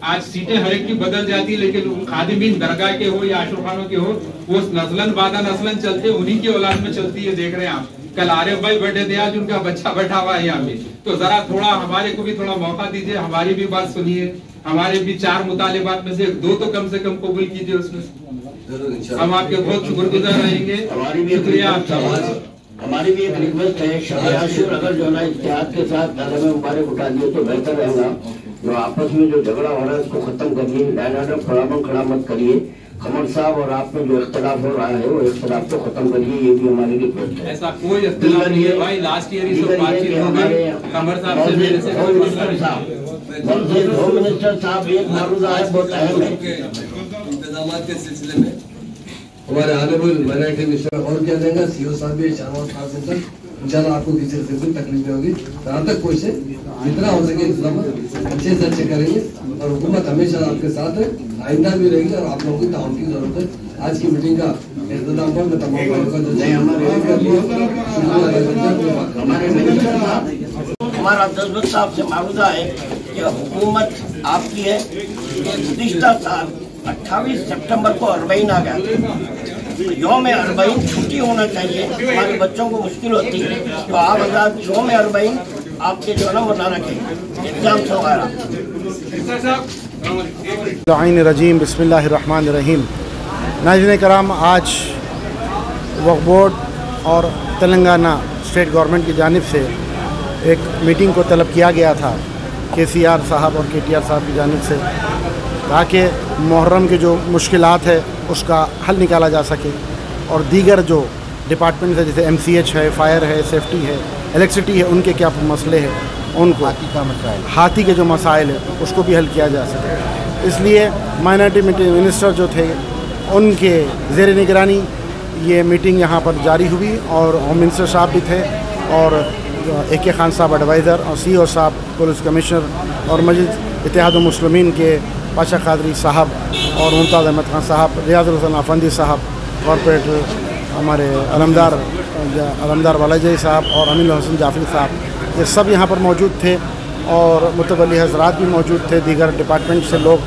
आज सीटें हर एक की बदल जाती है, लेकिन खादिमीन दरगाह के हो या आशुर खानों के हो, वो नस्लन बादा नस्लन चलते, उन्हीं की औलाद में चलती है। देख रहे हैं आप, कल आरिफ भाई बैठे थे, आज उनका बच्चा बैठा हुआ है यहाँ पे, तो जरा थोड़ा हमारे को भी थोड़ा मौका दीजिए, हमारी भी बात सुनिए, हमारे भी 4 मुतालिबात में से 2 तो कम से कम कबूल कीजिए उसमें। हम आपके बहुत शुक्रगुजार रहेंगे। शुक्रिया आपका। हमारी भी एक रिक्वेस्ट है, शब आशूर अगर जो है इत्तेहाद के साथ दादा में मुबारक उठा दिए तो बेहतर रहेगा। जो आपस में जो झगड़ा हो रहा है उसको खत्म करिए, डायनाडम खड़ा मत करिए। कमर साहब और आप में जो इख्तलाफ हो रहा है वो इख्तलाफ को खत्म करिए, ये भी हमारी रिक्वेस्ट है। ऐसा कोई इख्तलाफ नहीं है भाई, लास्ट ईयर ही सब बातचीत हो गई कमर साहब से, मेरे से कोई मिनिस्टर साहब, 2 मिनिस्टर साहब एक मारूदा है, बहुत अहम है। इंतजाम के सिलसिले में हमारे ऑनरेबल माइनॉरिटी मिनिस्टर और क्या देंगे, सीओ साहब भी शाहनवाज खान से इंशाल्लाह आपको किसी से कोई तकलीफ नहीं होगी। जहाँ तक कोशिश जितना हो सके इंतजाम अच्छे से अच्छे करेंगे और हुकूमत हमेशा आपके साथ है, आइंदा भी रहेगी और आप लोगों की ताउन की जरूरत है। आज की मीटिंग का इख्तिताम पर मैं तमाम हमारा दसबत साहब से मारूदा है कि हुकूमत आपकी है कि गुज़िश्ता साल 28 सितंबर को 40 आ गया, तो यौम 40 छुट्टी होना चाहिए, हमारे बच्चों को मुश्किल होती है, तो आप हज़रात यौम 40 आपके जो है ना वो ना रखें एग्जाम से वगैरह। रजीम बिस्मिल्लाहिर्रहमानिर्रहीम। नाज़रीन कराम, आज वक्फ बोर्ड और तेलंगाना स्टेट गवर्नमेंट की जानिब से एक मीटिंग को तलब किया गया था KCR साहब और KTR साहब की जानिब से, ताकि मुहर्रम की जो मुश्किलात है उसका हल निकाला जा सके। और दीगर जो डिपार्टमेंट है जैसे MCH है, फायर है, सेफ्टी है, इलेक्ट्रिसिटी है, उनके क्या मसले हैं, उनको हाथी के जो मसाइल है उसको भी हल किया जा सके। इसलिए माइनॉरिटी मिनिस्टर जो थे उनके ज़ेर निगरानी ये मीटिंग यहाँ पर जारी हुई और होम मिनिस्टर साहब भी थे और AK खान साहब एडवाइज़र और CO साहब पुलिस कमिश्नर और मस्जिद इत्तेहादुल मुस्लिमीन के पाशा कादरी साहब और मुमताज़ अहमद खान साहब, रियाजुल हसन अफंदी साहब, कॉरपोरेटर हमारे अलमदार वालाजी साहब और अमीन हसन जाफरी साहब, ये सब यहाँ पर मौजूद थे और मुतवल्ली हज़रात भी मौजूद थे। दीगर डिपार्टमेंट से लोग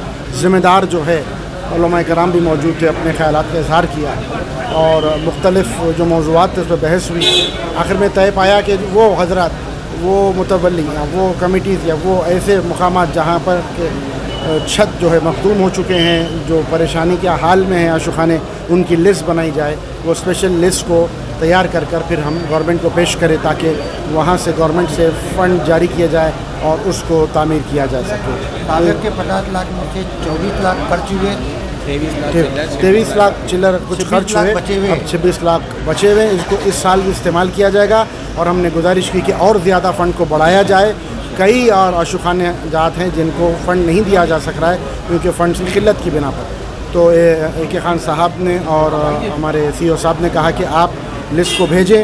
ज़िम्मेदार जो है उलमा कराम भी मौजूद थे, अपने ख़यालात का इज़हार किया और मुख्तलिफ़ जो मौज़ूआत थे उस पर बहस हुई। आखिर में तय पाया कि वो हज़रात, वो मुतवल्ली या वो कमिटीज़ या वो ऐसे मकामात जहाँ पर के छत जो है मखदूम हो चुके हैं, जो परेशानी के हाल में हैं आशुखाने, उनकी लिस्ट बनाई जाए। वो स्पेशल लिस्ट को तैयार कर फिर हम गवर्नमेंट को पेश करें ताकि वहाँ से गवर्नमेंट से फ़ंड जारी किया जाए और उसको तामीर किया जा सके। तामीर के 50 लाख में से 24 लाख खर्च हुए, 23 लाख चिल्लर कुछ खर्च हुए, अब 26 लाख बचे हुए। इसको इस साल भी इस्तेमाल किया जाएगा और हमने गुजारिश की कि और ज़्यादा फ़ंड को बढ़ाया जाए। कई और आशुखाने जात हैं जिनको फ़ंड नहीं दिया जा सक रहा है क्योंकि फ़ंड की किल्लत की बिना पर। तो AK खान साहब ने और हमारे CO साहब ने कहा कि आप लिस्ट को भेजें,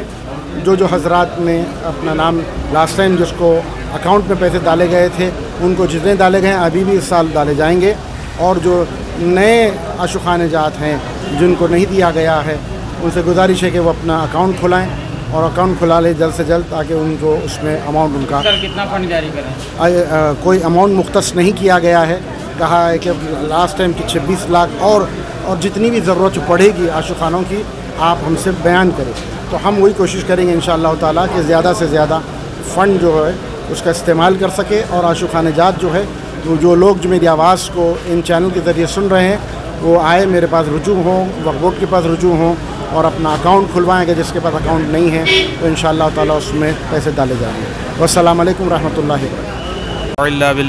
जो हज़रात ने अपना नाम लास्ट टाइम जिसको अकाउंट में पैसे डाले गए थे उनको जितने डाले गए अभी भी इस साल डाले जाएंगे और जो नए आशुखाने जात हैं जिनको नहीं दिया गया है उनसे गुजारिश है कि वो अपना अकाउंट खुलाएं और अकाउंट खुला ले जल्द से जल्द ताकि उनको उसमें अमाउंट उनका कितना फंड जारी करें। कोई अमाउंट मुख्तस नहीं किया गया है। कहा है कि लास्ट टाइम की 26 लाख और जितनी भी ज़रूरत पड़ेगी आशुखानों की आप हमसे बयान करें तो हम वही कोशिश करेंगे इंशाअल्लाह ताला कि ज़्यादा से ज़्यादा फ़ंड जो है उसका इस्तेमाल कर सके और आशुखाने जात जो है जो लोग जो मेरी आवाज़ को इन चैनल के ज़रिए सुन रहे हैं वो आए मेरे पास रुजू हों, वक्फ बोर्ड के पास रुजू हों और अपना अकाउंट खुलवाएँगे। जिसके पास अकाउंट नहीं है तो इंशाअल्लाह ताला उसमें पैसे डाले जाएंगे। वस्सलामु अलैकुम रहमतुल्लाहि व बरकातहू।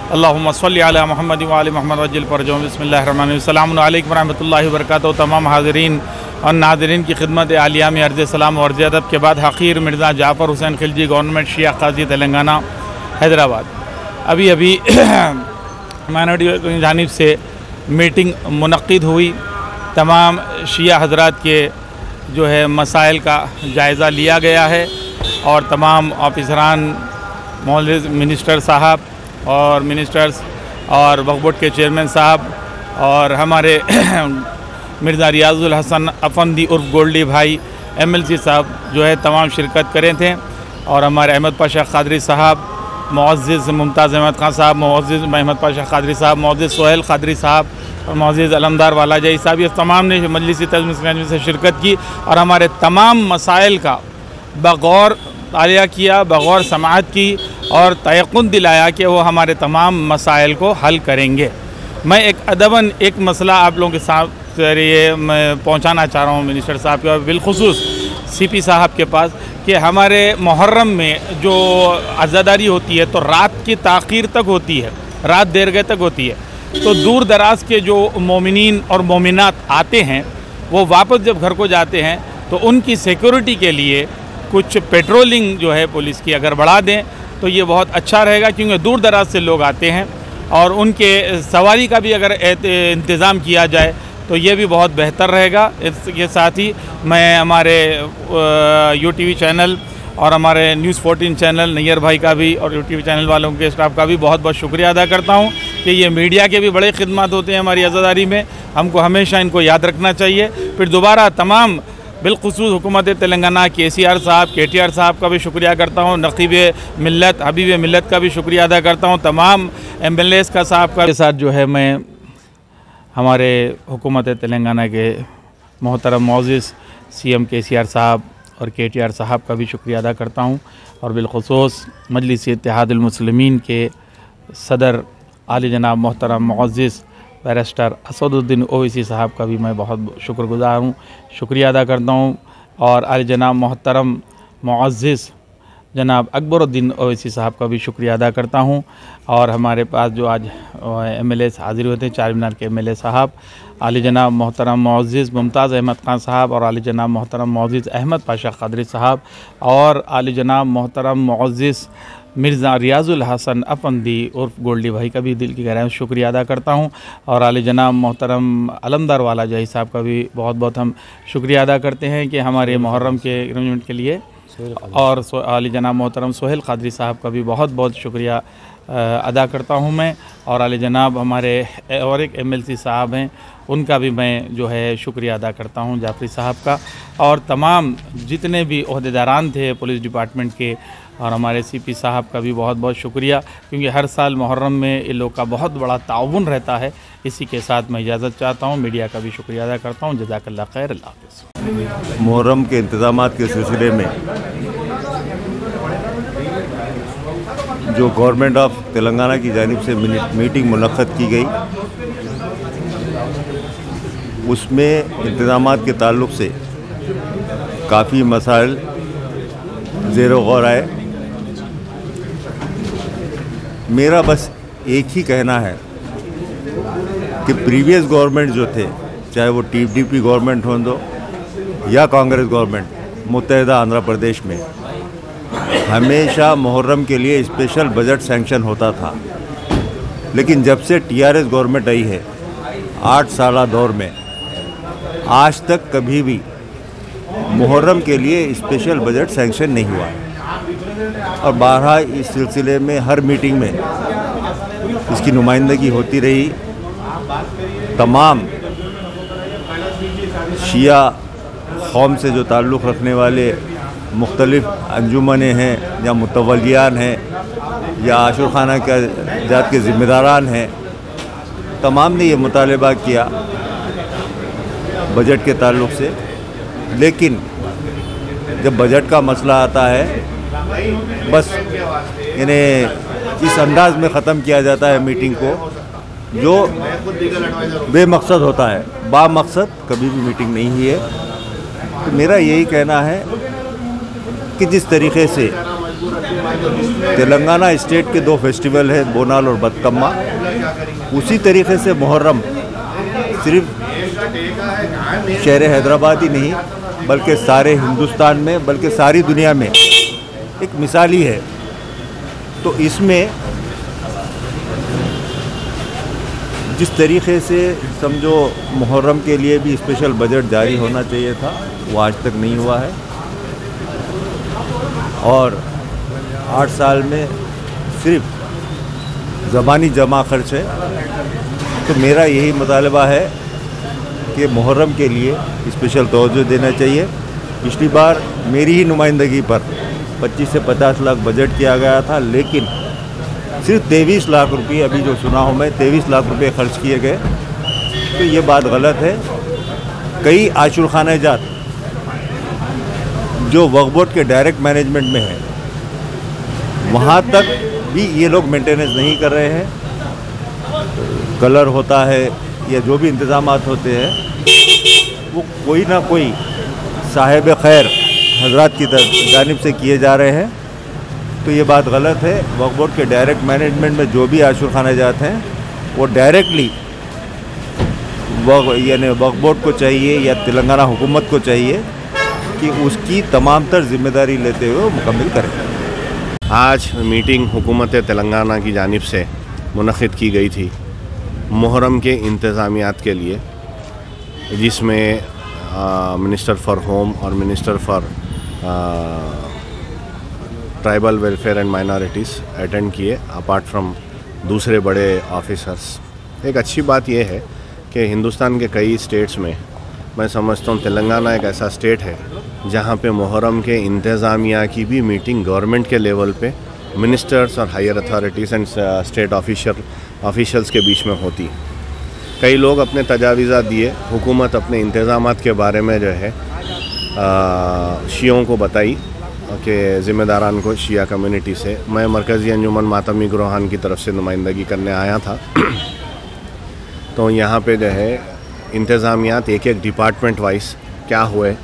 अल्लाहुम्मा सल्लि अला मुहम्मद व आलि मुहम्मद वज्जिल फरजहुम। बिस्मिल्लाहिर्रहमानिर्रहीम। अस्सलामु अलैकुम रहमतुल्लाहि व बरकातहू। तमाम हाज़रीन और नाज़रीन की खिदमत आलिया में अर्ज़ सलाम और अदब के बाद हक़ीर मिर्ज़ा जाफ़र हुसैन खिलजी गवर्नमेंट शिया क़ाज़ी तेलंगाना हैदराबाद। अभी माइनॉरिटी की जानिब से मीटिंग मुनक़्क़िद हुई। तमाम शिया हज़रात के जो है मसाइल का जायज़ा लिया गया है और तमाम ऑफिसरान, मौलवी मिनिस्टर साहब और मिनिस्टर्स और वक्फ बोर्ड के चेयरमैन साहब और हमारे मिर्ज़ा रियाजुल हसन अफंदी उर्फ गोल्डी भाई MLC साहब जो है तमाम शिरकत करे थे और हमारे अहमद पाशा कादरी साहब, मुअज़्ज़िज़ मुमताज़ अहमद खान साहब, मुअज़्ज़िज़ अहमद पाशा कादरी साहब, मुअज़्ज़िज़ सोहेल कादरी साहब और मुअज़्ज़िज़ अलमदार वालाजी साहब, ये तमाम ने मजलिसी तज़मीन से शिरकत की और हमारे तमाम मसाइल का बग़ौर तालिया किया, बग़ौर समाअत की और तयक़ुन दिलाया कि वो हमारे तमाम मसाइल को हल करेंगे। मैं एक अदबन एक मसला आप लोगों के साथ ये मैं पहुँचाना चाह रहा हूँ मिनिस्टर साहब के और बिलखुसूस CP साहब के पास कि हमारे मुहर्रम में जो अज़ादारी होती है तो रात की ताख़ीर तक होती है, रात देर गए तक होती है। तो दूर दराज के जो मोमिनीन और मोमिनात आते हैं वो वापस जब घर को जाते हैं तो उनकी सिक्योरिटी के लिए कुछ पेट्रोलिंग जो है पुलिस की अगर बढ़ा दें तो ये बहुत अच्छा रहेगा क्योंकि दूर दराज से लोग आते हैं और उनके सवारी का भी अगर इंतज़ाम किया जाए तो ये भी बहुत बेहतर रहेगा। इसके साथ ही मैं हमारे UTV चैनल और हमारे News 14 चैनल नैयर भाई का भी और UTV चैनल वालों के स्टाफ का भी बहुत बहुत शुक्रिया अदा करता हूँ कि ये मीडिया के भी बड़े खिदमत होते हैं हमारी आज़ादारी में। हमको हमेशा इनको याद रखना चाहिए। फिर दोबारा तमाम बिलखुसूस हुकूमत तेलंगाना KCR साहब, KTR साहब का भी शुक्रिया करता हूँ, नक़ीब मिल्लत हबीब मिल्लत का भी शुक्रिया अदा करता हूँ, तमाम MLAs का साहब का साथ जो है मैं हमारे हुकूमत तेलंगाना के मोहतरम मुअज़्ज़िज़ CM KCR साहब और KTR साहब का भी शुक्रिया अदा करता हूँ और बिलखुसूस मजलिस इत्तेहादुल मुस्लिमीन के सदर आली जनाब मोहतरम मुअज़्ज़िज़ बैरिस्टर असदुद्दीन ओवैसी साहब का भी मैं बहुत शुक्रगुज़ार हूँ, शुक्रिया अदा करता हूँ और आली जनाब मोहतरम मुअज़्ज़िज़ जनाब अकबरुद्दीन ओवैसी साहब का भी शुक्रिया अदा करता हूं। और हमारे पास जो आज MLA हाज़िर हुए थे, चार मीनार के MLA साहब आली जनाब मोहतरम मुअज़्ज़िज़ मुमताज़ अहमद खान साहब और आली जनाब मोहतरम मुअज़्ज़िज़ अहमद पाशा क़ादरी साहब और आली जनाब मोहतरम मुअज़्ज़िज़ मिर्ज़ा रियाज़ुल हसन अफंदी उर्फ गोल्डी भाई का भी दिल की गहराई से शुक्रिया अदा करता हूं। और आली जनाब मोहतरम अलमदार वाला जही साहब का भी बहुत बहुत हम शुक्रिया अदा करते हैं कि हमारे मुहर्रम के अरेंजमेंट के लिए। और आली जनाब मोहतरम सोहेल क़ादरी साहब का भी बहुत बहुत शुक्रिया अदा करता हूं मैं। और आली जनाब हमारे और एक MLC साहब हैं, उनका भी मैं जो है शुक्रिया अदा करता हूं, जाफरी साहब का। और तमाम जितने भी ओहदेदारान थे पुलिस डिपार्टमेंट के और हमारे CP साहब का भी बहुत बहुत शुक्रिया, क्योंकि हर साल मुहर्रम में इन लोग का बहुत बड़ा ताउन रहता है। इसी के साथ मैं इजाज़त चाहता हूँ, मीडिया का भी शुक्रिया अदा करता हूँ। जज़ाकल्लाह खैर, अल्लाह हाफ़िज़। मुहर्रम के इंतज़ामात के सिलसिले में जो गवर्नमेंट ऑफ तेलंगाना की जानिब से मीटिंग मुनक़्क़द की गई, उसमें इंतज़ामात के ताल्लुक़ से काफ़ी मसाइल ज़ेरो गौर आए। मेरा बस एक ही कहना है कि प्रीवियस गवर्नमेंट जो थे, चाहे वो TDP गवर्नमेंट हो दो या कांग्रेस गवर्नमेंट मुत्तहिदा आंध्र प्रदेश में, हमेशा मुहर्रम के लिए स्पेशल बजट सैंक्शन होता था। लेकिन जब से TRS गवर्नमेंट आई है 8 साला दौर में, आज तक कभी भी मुहर्रम के लिए स्पेशल बजट सैंक्शन नहीं हुआ। और बारहा इस सिलसिले में हर मीटिंग में इसकी नुमाइंदगी होती रही। तमाम शिया कौम से जो ताल्लुक़ रखने वाले मुख्तलिफ़ अंजुमनें हैं या मुतवलियान हैं या आशुर खाना के जात के ज़िम्मेदारान हैं, तमाम ने ये मुतालबा किया बजट के ताल्लुक़ से। लेकिन जब बजट का मसला आता है, बस इन्हें इस अंदाज़ में ख़त्म किया जाता है मीटिंग को जो बेमकसद होता है। बामकसद कभी भी मीटिंग नहीं हुई है। तो मेरा यही कहना है कि जिस तरीक़े से तेलंगाना स्टेट के 2 फेस्टिवल हैं, बोनाल और बतकम्मा, उसी तरीक़े से मुहर्रम सिर्फ शहर हैदराबाद ही नहीं बल्कि सारे हिंदुस्तान में, बल्कि सारी दुनिया में एक मिसाली है। तो इसमें जिस तरीक़े से समझो मुहर्रम के लिए भी स्पेशल बजट जारी होना चाहिए था, वो आज तक नहीं हुआ है। और 8 साल में सिर्फ ज़बानी जमा खर्च है। तो मेरा यही मुतालबा है कि मुहर्रम के लिए स्पेशल तवज्जो देना चाहिए। पिछली बार मेरी ही नुमाइंदगी पर 25 से 50 लाख बजट किया गया था, लेकिन सिर्फ 23 लाख रुपये, अभी जो सुना हूँ मैं, 23 लाख रुपये खर्च किए गए। तो ये बात गलत है। कई आशुर खाना जात जो वक्फ बोर्ड के डायरेक्ट मैनेजमेंट में है, वहाँ तक भी ये लोग मेंटेनेंस नहीं कर रहे हैं। कलर होता है या जो भी इंतज़ामात होते हैं, वो कोई ना कोई साहिब खैर हजरात की जानिब से किए जा रहे हैं। तो ये बात गलत है। वक्फ बोर्ड के डायरेक्ट मैनेजमेंट में जो भी आशुर खाना जाते हैं, वो डायरेक्टली यानी वक्फ बोर्ड को चाहिए या तेलंगाना हुकूमत को चाहिए कि उसकी तमाम तर जिम्मेदारी लेते हुए मुकम्मल करें। आज मीटिंग हुकूमत तेलंगाना की जानिब से मुनक़्क़िद की गई थी मुहर्रम के इंतज़ामियात के लिए, जिसमें मिनिस्टर फॉर होम और minister for tribal welfare and minorities attend किए, अपार्ट फ्रॉम दूसरे बड़े ऑफिसर्स। एक अच्छी बात यह है कि हिंदुस्तान के कई स्टेट्स में मैं समझता हूँ तेलंगाना एक ऐसा स्टेट है जहाँ पे मुहर्रम के इंतज़ामिया की भी मीटिंग गवर्नमेंट के लेवल पे मिनिस्टर्स और higher authorities and state officials के बीच में होती। कई लोग अपने तजावीज़ा दिए, हुकूमत अपने इंतज़ामात के बारे में जो है शियों को बताई कि ज़िम्मेदारान को शिया कम्युनिटी से। मैं मरकज़ी अंजुमन मातमी ग्रोहान की तरफ से नुमाइंदगी करने आया था। तो यहाँ पे जो है इंतज़ामियात एक एक डिपार्टमेंट वाइज क्या हुए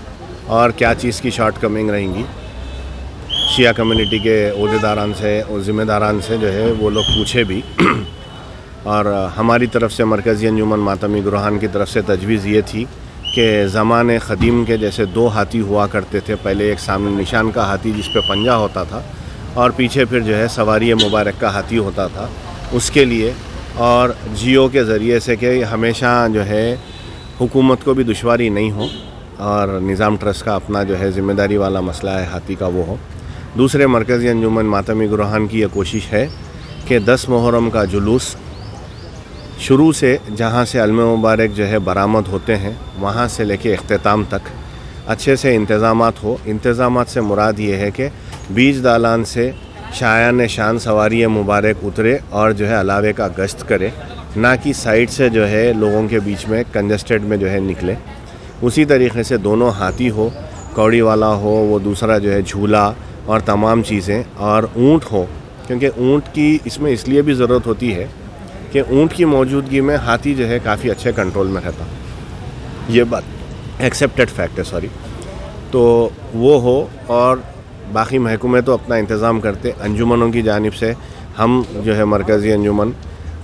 और क्या चीज़ की शॉर्ट कमिंग रहेंगी, शिया कम्युनिटी के ओहदेदारान से और ज़िम्मेदारान से जो है वो लोग पूछे भी और हमारी तरफ से मरकज़ी अंजुमन मातमी गुरहान की तरफ से तजवीज़ ये थी कि ज़माने क़दीम के जैसे 2 हाथी हुआ करते थे। पहले एक सामने निशान का हाथी जिस पे पंजा होता था और पीछे फिर जो है सवारी मुबारक का हाथी होता था, उसके लिए और जियो के ज़रिए से कि हमेशा जो है हुकूमत को भी दुश्वारी नहीं हो और निज़ाम ट्रस्ट का अपना जो है ज़िम्मेदारी वाला मसला है हाथी का वो हो। दूसरे मरकज़ी अंजुमन मातमी गुरहान की ये कोशिश है कि 10 मुहर्रम का जुलूस शुरू से जहाँ से अलम मुबारक जो है बरामद होते हैं वहाँ से लेके इख्तिताम तक अच्छे से इंतज़ामात हो। इंतज़ामात से मुराद ये है कि बीच दालान से शायान शान सवारी मुबारक उतरे और जो है अलावे का गश्त करे, ना कि साइड से जो है लोगों के बीच में कंजस्टेड में जो है निकले। उसी तरीके से दोनों हाथी हो, कौड़ी वाला हो, वो दूसरा जो है झूला और तमाम चीज़ें, और ऊँट हो, क्योंकि ऊँट की इसमें इसलिए भी ज़रूरत होती है कि ऊँट की मौजूदगी में हाथी जो है काफ़ी अच्छे कंट्रोल में रहता। ये बात एक्सेप्टेड फैक्ट है, सॉरी। तो वो हो और बाकी महकमे तो अपना इंतज़ाम करते। अंजुमनों की जानिब से हम जो है मरकज़ी अंजुमन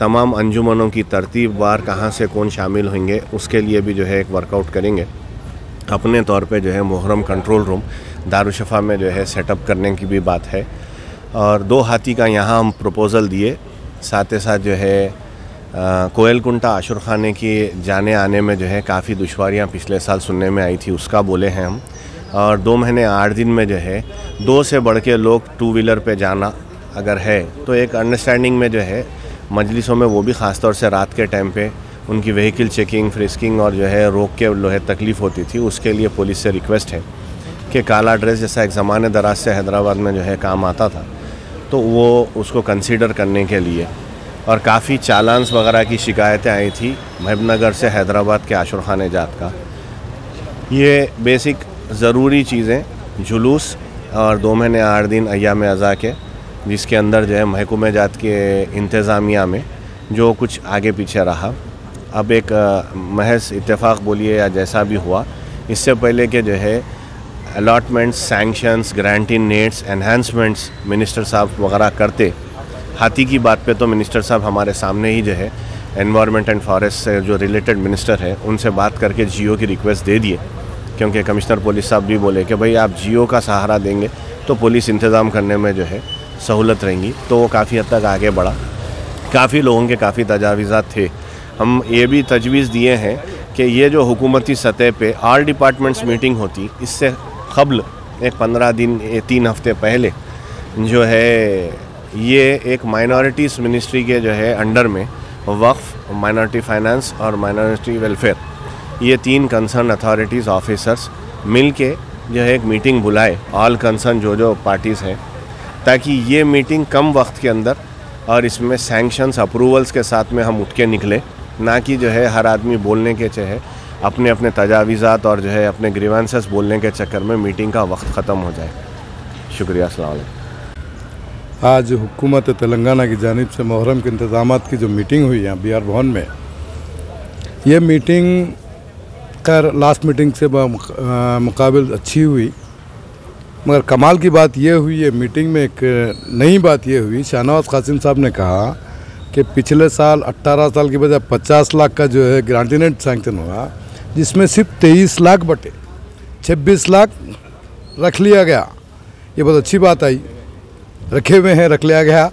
तमाम अंजुमनों की तरतीब वार कहाँ से कौन शामिल होंगे उसके लिए भी जो है एक वर्कआउट करेंगे। अपने तौर पे जो है मुहर्रम कंट्रोल रूम दारुशफ़ा में जो है सेटअप करने की भी बात है और 2 हाथी का यहाँ हम प्रपोज़ल दिए। साथ ही साथ जो है कोयलकुंटा आशुर खाने की जाने आने में जो है काफ़ी दुश्वारियाँ पिछले साल सुनने में आई थी, उसका बोले हैं हम। और 2 महीने 8 दिन में जो है 2 से बढ़ के लोग 2 व्हीलर पे जाना अगर है तो एक अंडरस्टैंडिंग में जो है मजलिसों में वो भी ख़ास तौर से रात के टाइम पे उनकी व्हीकल चेकिंग, फ्रिस्किंग और जो है रोक के जो है तकलीफ़ होती थी। उसके लिए पुलिस से रिक्वेस्ट है कि काला ड्रेस जैसा एक ज़माने दराज से हैदराबाद में जो है काम आता था तो वो उसको कंसीडर करने के लिए। और काफ़ी चालान्स वगैरह की शिकायतें आई थी महबूबनगर से हैदराबाद के आशुर खाने जात का। ये बेसिक ज़रूरी चीज़ें जुलूस और 2 महीने 8 दिन अय्याम अज़ा के, जिसके अंदर जो है महकूमे जात के इंतज़ामिया में जो कुछ आगे पीछे रहा, अब एक महज इत्तेफाक बोलिए या जैसा भी हुआ, इससे पहले के जो है allotments, sanctions, granting nets, enhancements minister साहब वगैरह करते। हाथी की बात पे तो मिनिस्टर साहब हमारे सामने ही जो है एनवायरनमेंट एंड फॉरेस्ट से जो रिलेटेड मिनिस्टर है उनसे बात करके जियो की रिक्वेस्ट दे दिए, क्योंकि कमिश्नर पुलिस साहब भी बोले कि भाई आप जियो का सहारा देंगे तो पुलिस इंतज़ाम करने में जो है सहूलत रहेंगी। तो वो काफ़ी हद तक आगे बढ़ा। काफ़ी लोगों के काफ़ी तजावीज़ात थे। हम ये भी तजवीज़ दिए हैं कि ये जो हुकूमती सतह पे ऑल डिपार्टमेंट्स मीटिंग होती, इससे क़ब्ल एक 15 दिन 3 हफ़्ते पहले जो है ये एक माइनॉरिटीज़ मिनिस्ट्री के जो है अंडर में वक्फ़, माइनॉरिटी फाइनेंस और माइनॉरिटी वेलफेयर, ये 3 कंसर्न अथॉरिटीज़ ऑफिसर्स मिल के जो है एक मीटिंग बुलाए, ऑल कंसर्न जो पार्टीज़ हैं, ताकि ये मीटिंग कम वक्त के अंदर और इसमें सैंक्शंस अप्रूवल्स के साथ में हम उठ के निकले, ना कि जो है हर आदमी बोलने के चाहे अपने अपने तजावीज़ात और जो है अपने ग्रीवेंसेस बोलने के चक्कर में मीटिंग का वक्त ख़त्म हो जाए। शुक्रिया। अस्सलाम वालेकुम। आज हुकूमत तेलंगाना की जानिब से मुहर्रम के इंतज़ामात की जो मीटिंग हुई यहाँ BR भवन में, ये मीटिंग खैर लास्ट मीटिंग से मुकाबिल अच्छी हुई, मगर कमाल की बात यह हुई है मीटिंग में एक नई बात यह हुई, शाहनवाज कासिम साहब ने कहा कि पिछले साल 18 साल की बजाय 50 लाख का जो है ग्रांटीनेट सैंक्शन हुआ, जिसमें सिर्फ 23 लाख बटे 26 लाख रख लिया गया। ये बहुत अच्छी बात आई, रखे हुए हैं, रख लिया गया।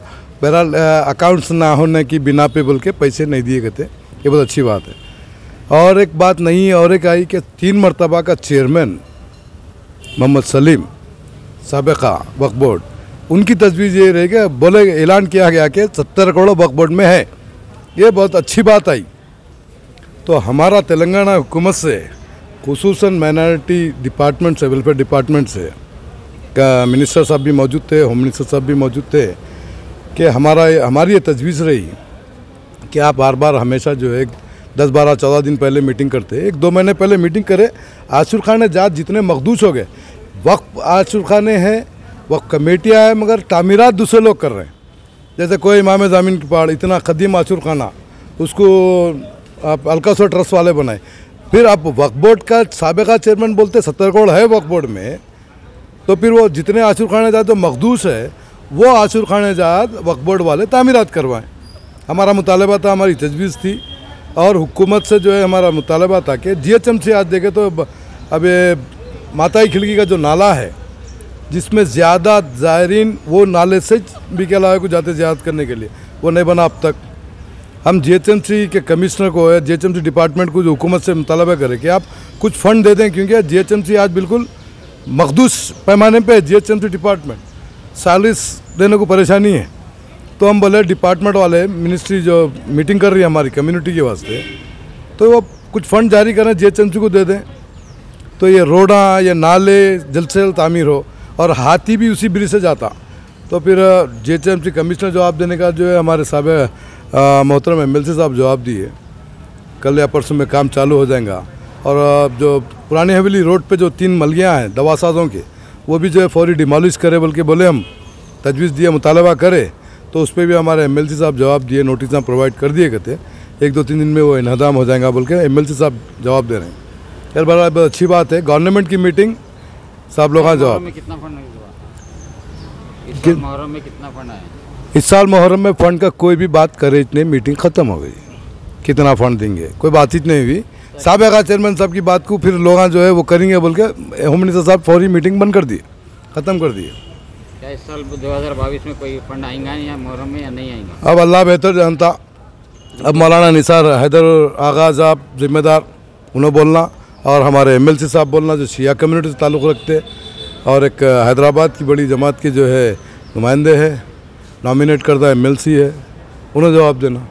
बहरहाल अकाउंट्स ना होने की बिना पे बोल के पैसे नहीं दिए गए थे, ये बहुत अच्छी बात है। और एक बात नहीं और एक आई कि 3 मरतबा का चेयरमैन मोहम्मद सलीम साबिका वक्फ बोर्ड, उनकी तजवीज़ ये रहेगी, बोले ऐलान किया गया कि 70 करोड़ वक्फ बोर्ड में है, ये बहुत अच्छी बात आई। तो हमारा तेलंगाना हुकूमत से खुसूसन माइनॉरिटी डिपार्टमेंट से, वेलफेयर डिपार्टमेंट से का मिनिस्टर साहब भी मौजूद थे, होम मिनिस्टर साहब भी मौजूद थे, कि हमारी ये तजवीज़ रही कि आप बार बार हमेशा जो है 10, 12, 14 दिन पहले मीटिंग करते, 1-2 महीने पहले मीटिंग करे। आशुर खाने जात जितने मखदूस हो गए, वक्फ आशुर खाने हैं, वक्फ कमेटियाँ हैं, मगर तामीरात दूसरे लोग कर रहे हैं। जैसे कोई इमाम ज़मीन की पहाड़, इतना कदीम आशुर खाना, उसको आप अलकासो ट्रस्ट वाले बनाए। फिर आप वक्फ बोर्ड का साबिका चेयरमैन बोलते 70 करोड़ है वक्फ बोर्ड में, तो फिर वो जितने आशुर खानेजात जो मखदूस है वो आशुर खानेजात वक्फ बोर्ड वाले तामीरात करवाएं। हमारा मुतालबा था, हमारी तजवीज़ थी और हुकूमत से जो है हमारा मुतालबा था कि GHMC आज देखे तो अब ये माताई खिड़की का जो नाला है जिसमें ज़्यादा ज़ायरीन वो नाले से भी के अलावा को जाते ज़्यादा करने के लिए वो नहीं बना अब तक। हम GHMC के कमिश्नर को या GHMC डिपार्टमेंट को जो हुकूमत से मुतालबा करें कि आप कुछ फ़ंड दे दें, क्योंकि GHMC आज बिल्कुल मखदूस पैमाने पे GHMC डिपार्टमेंट सैलरीज देने को परेशानी है। तो हम बोले डिपार्टमेंट वाले मिनिस्ट्री जो मीटिंग कर रही है हमारी कम्युनिटी के वास्ते, तो वो कुछ फ़ंड जारी करें GHMC को दे दें, तो ये रोडा या नाले जल्द से जल्द तामीर हो। और हाथी भी उसी ब्रिज से जाता, तो फिर GHMC कमिश्नर जवाब देने का जो है हमारे साहब मोहतरम MLC साहब जवाब दिए, कल या परसों में काम चालू हो जाएगा। और जो पुरानी हवेली रोड पे जो 3 मलियाँ हैं दवासाजों के, वो भी जो है फौरी डिमोलिश करे बोल के बोले, हम तजवीज़ दिए मुतालबा करे, तो उस पर भी हमारे MLC साहब जवाब दिए, नोटिस प्रोवाइड कर दिए कहते 1-2-3 दिन में वो इन्हदाम हो जाएगा बोल के MLC साहब जवाब दे रहे हैं। यार बड़ा अच्छी बात है, गवर्नमेंट की मीटिंग साहब लोग जवाब। कितना फंड मुहर्रम में कितना फंड आया? इस साल मुहर्रम में फ़ंड का कोई भी बात करे इतने मीटिंग ख़त्म हो गई, कितना फ़ंड देंगे कोई बातचीत नहीं हुई। साबिक़ा चेयरमैन साहब की बात को फिर लोग जो है वो करेंगे बोल के होम मिनिस्टर साहब फौरी मीटिंग बंद कर दी, ख़त्म कर दी। क्या इस साल 2022 में कोई फंड आएंगा या मुहर्रम में या नहीं आएंगा? अब अल्लाह बेहतर जानता। अब मौलाना निसार हैदर आगा साहब जिम्मेदार, उन्हें बोलना, और हमारे MLC साहब बोलना जो शिया कम्युनिटी से ताल्लुक़ रखते, और एक हैदराबाद की बड़ी जमात के जो है नुमाइंदे है, नॉमिनेट करता MLC है, उन्हें जवाब देना।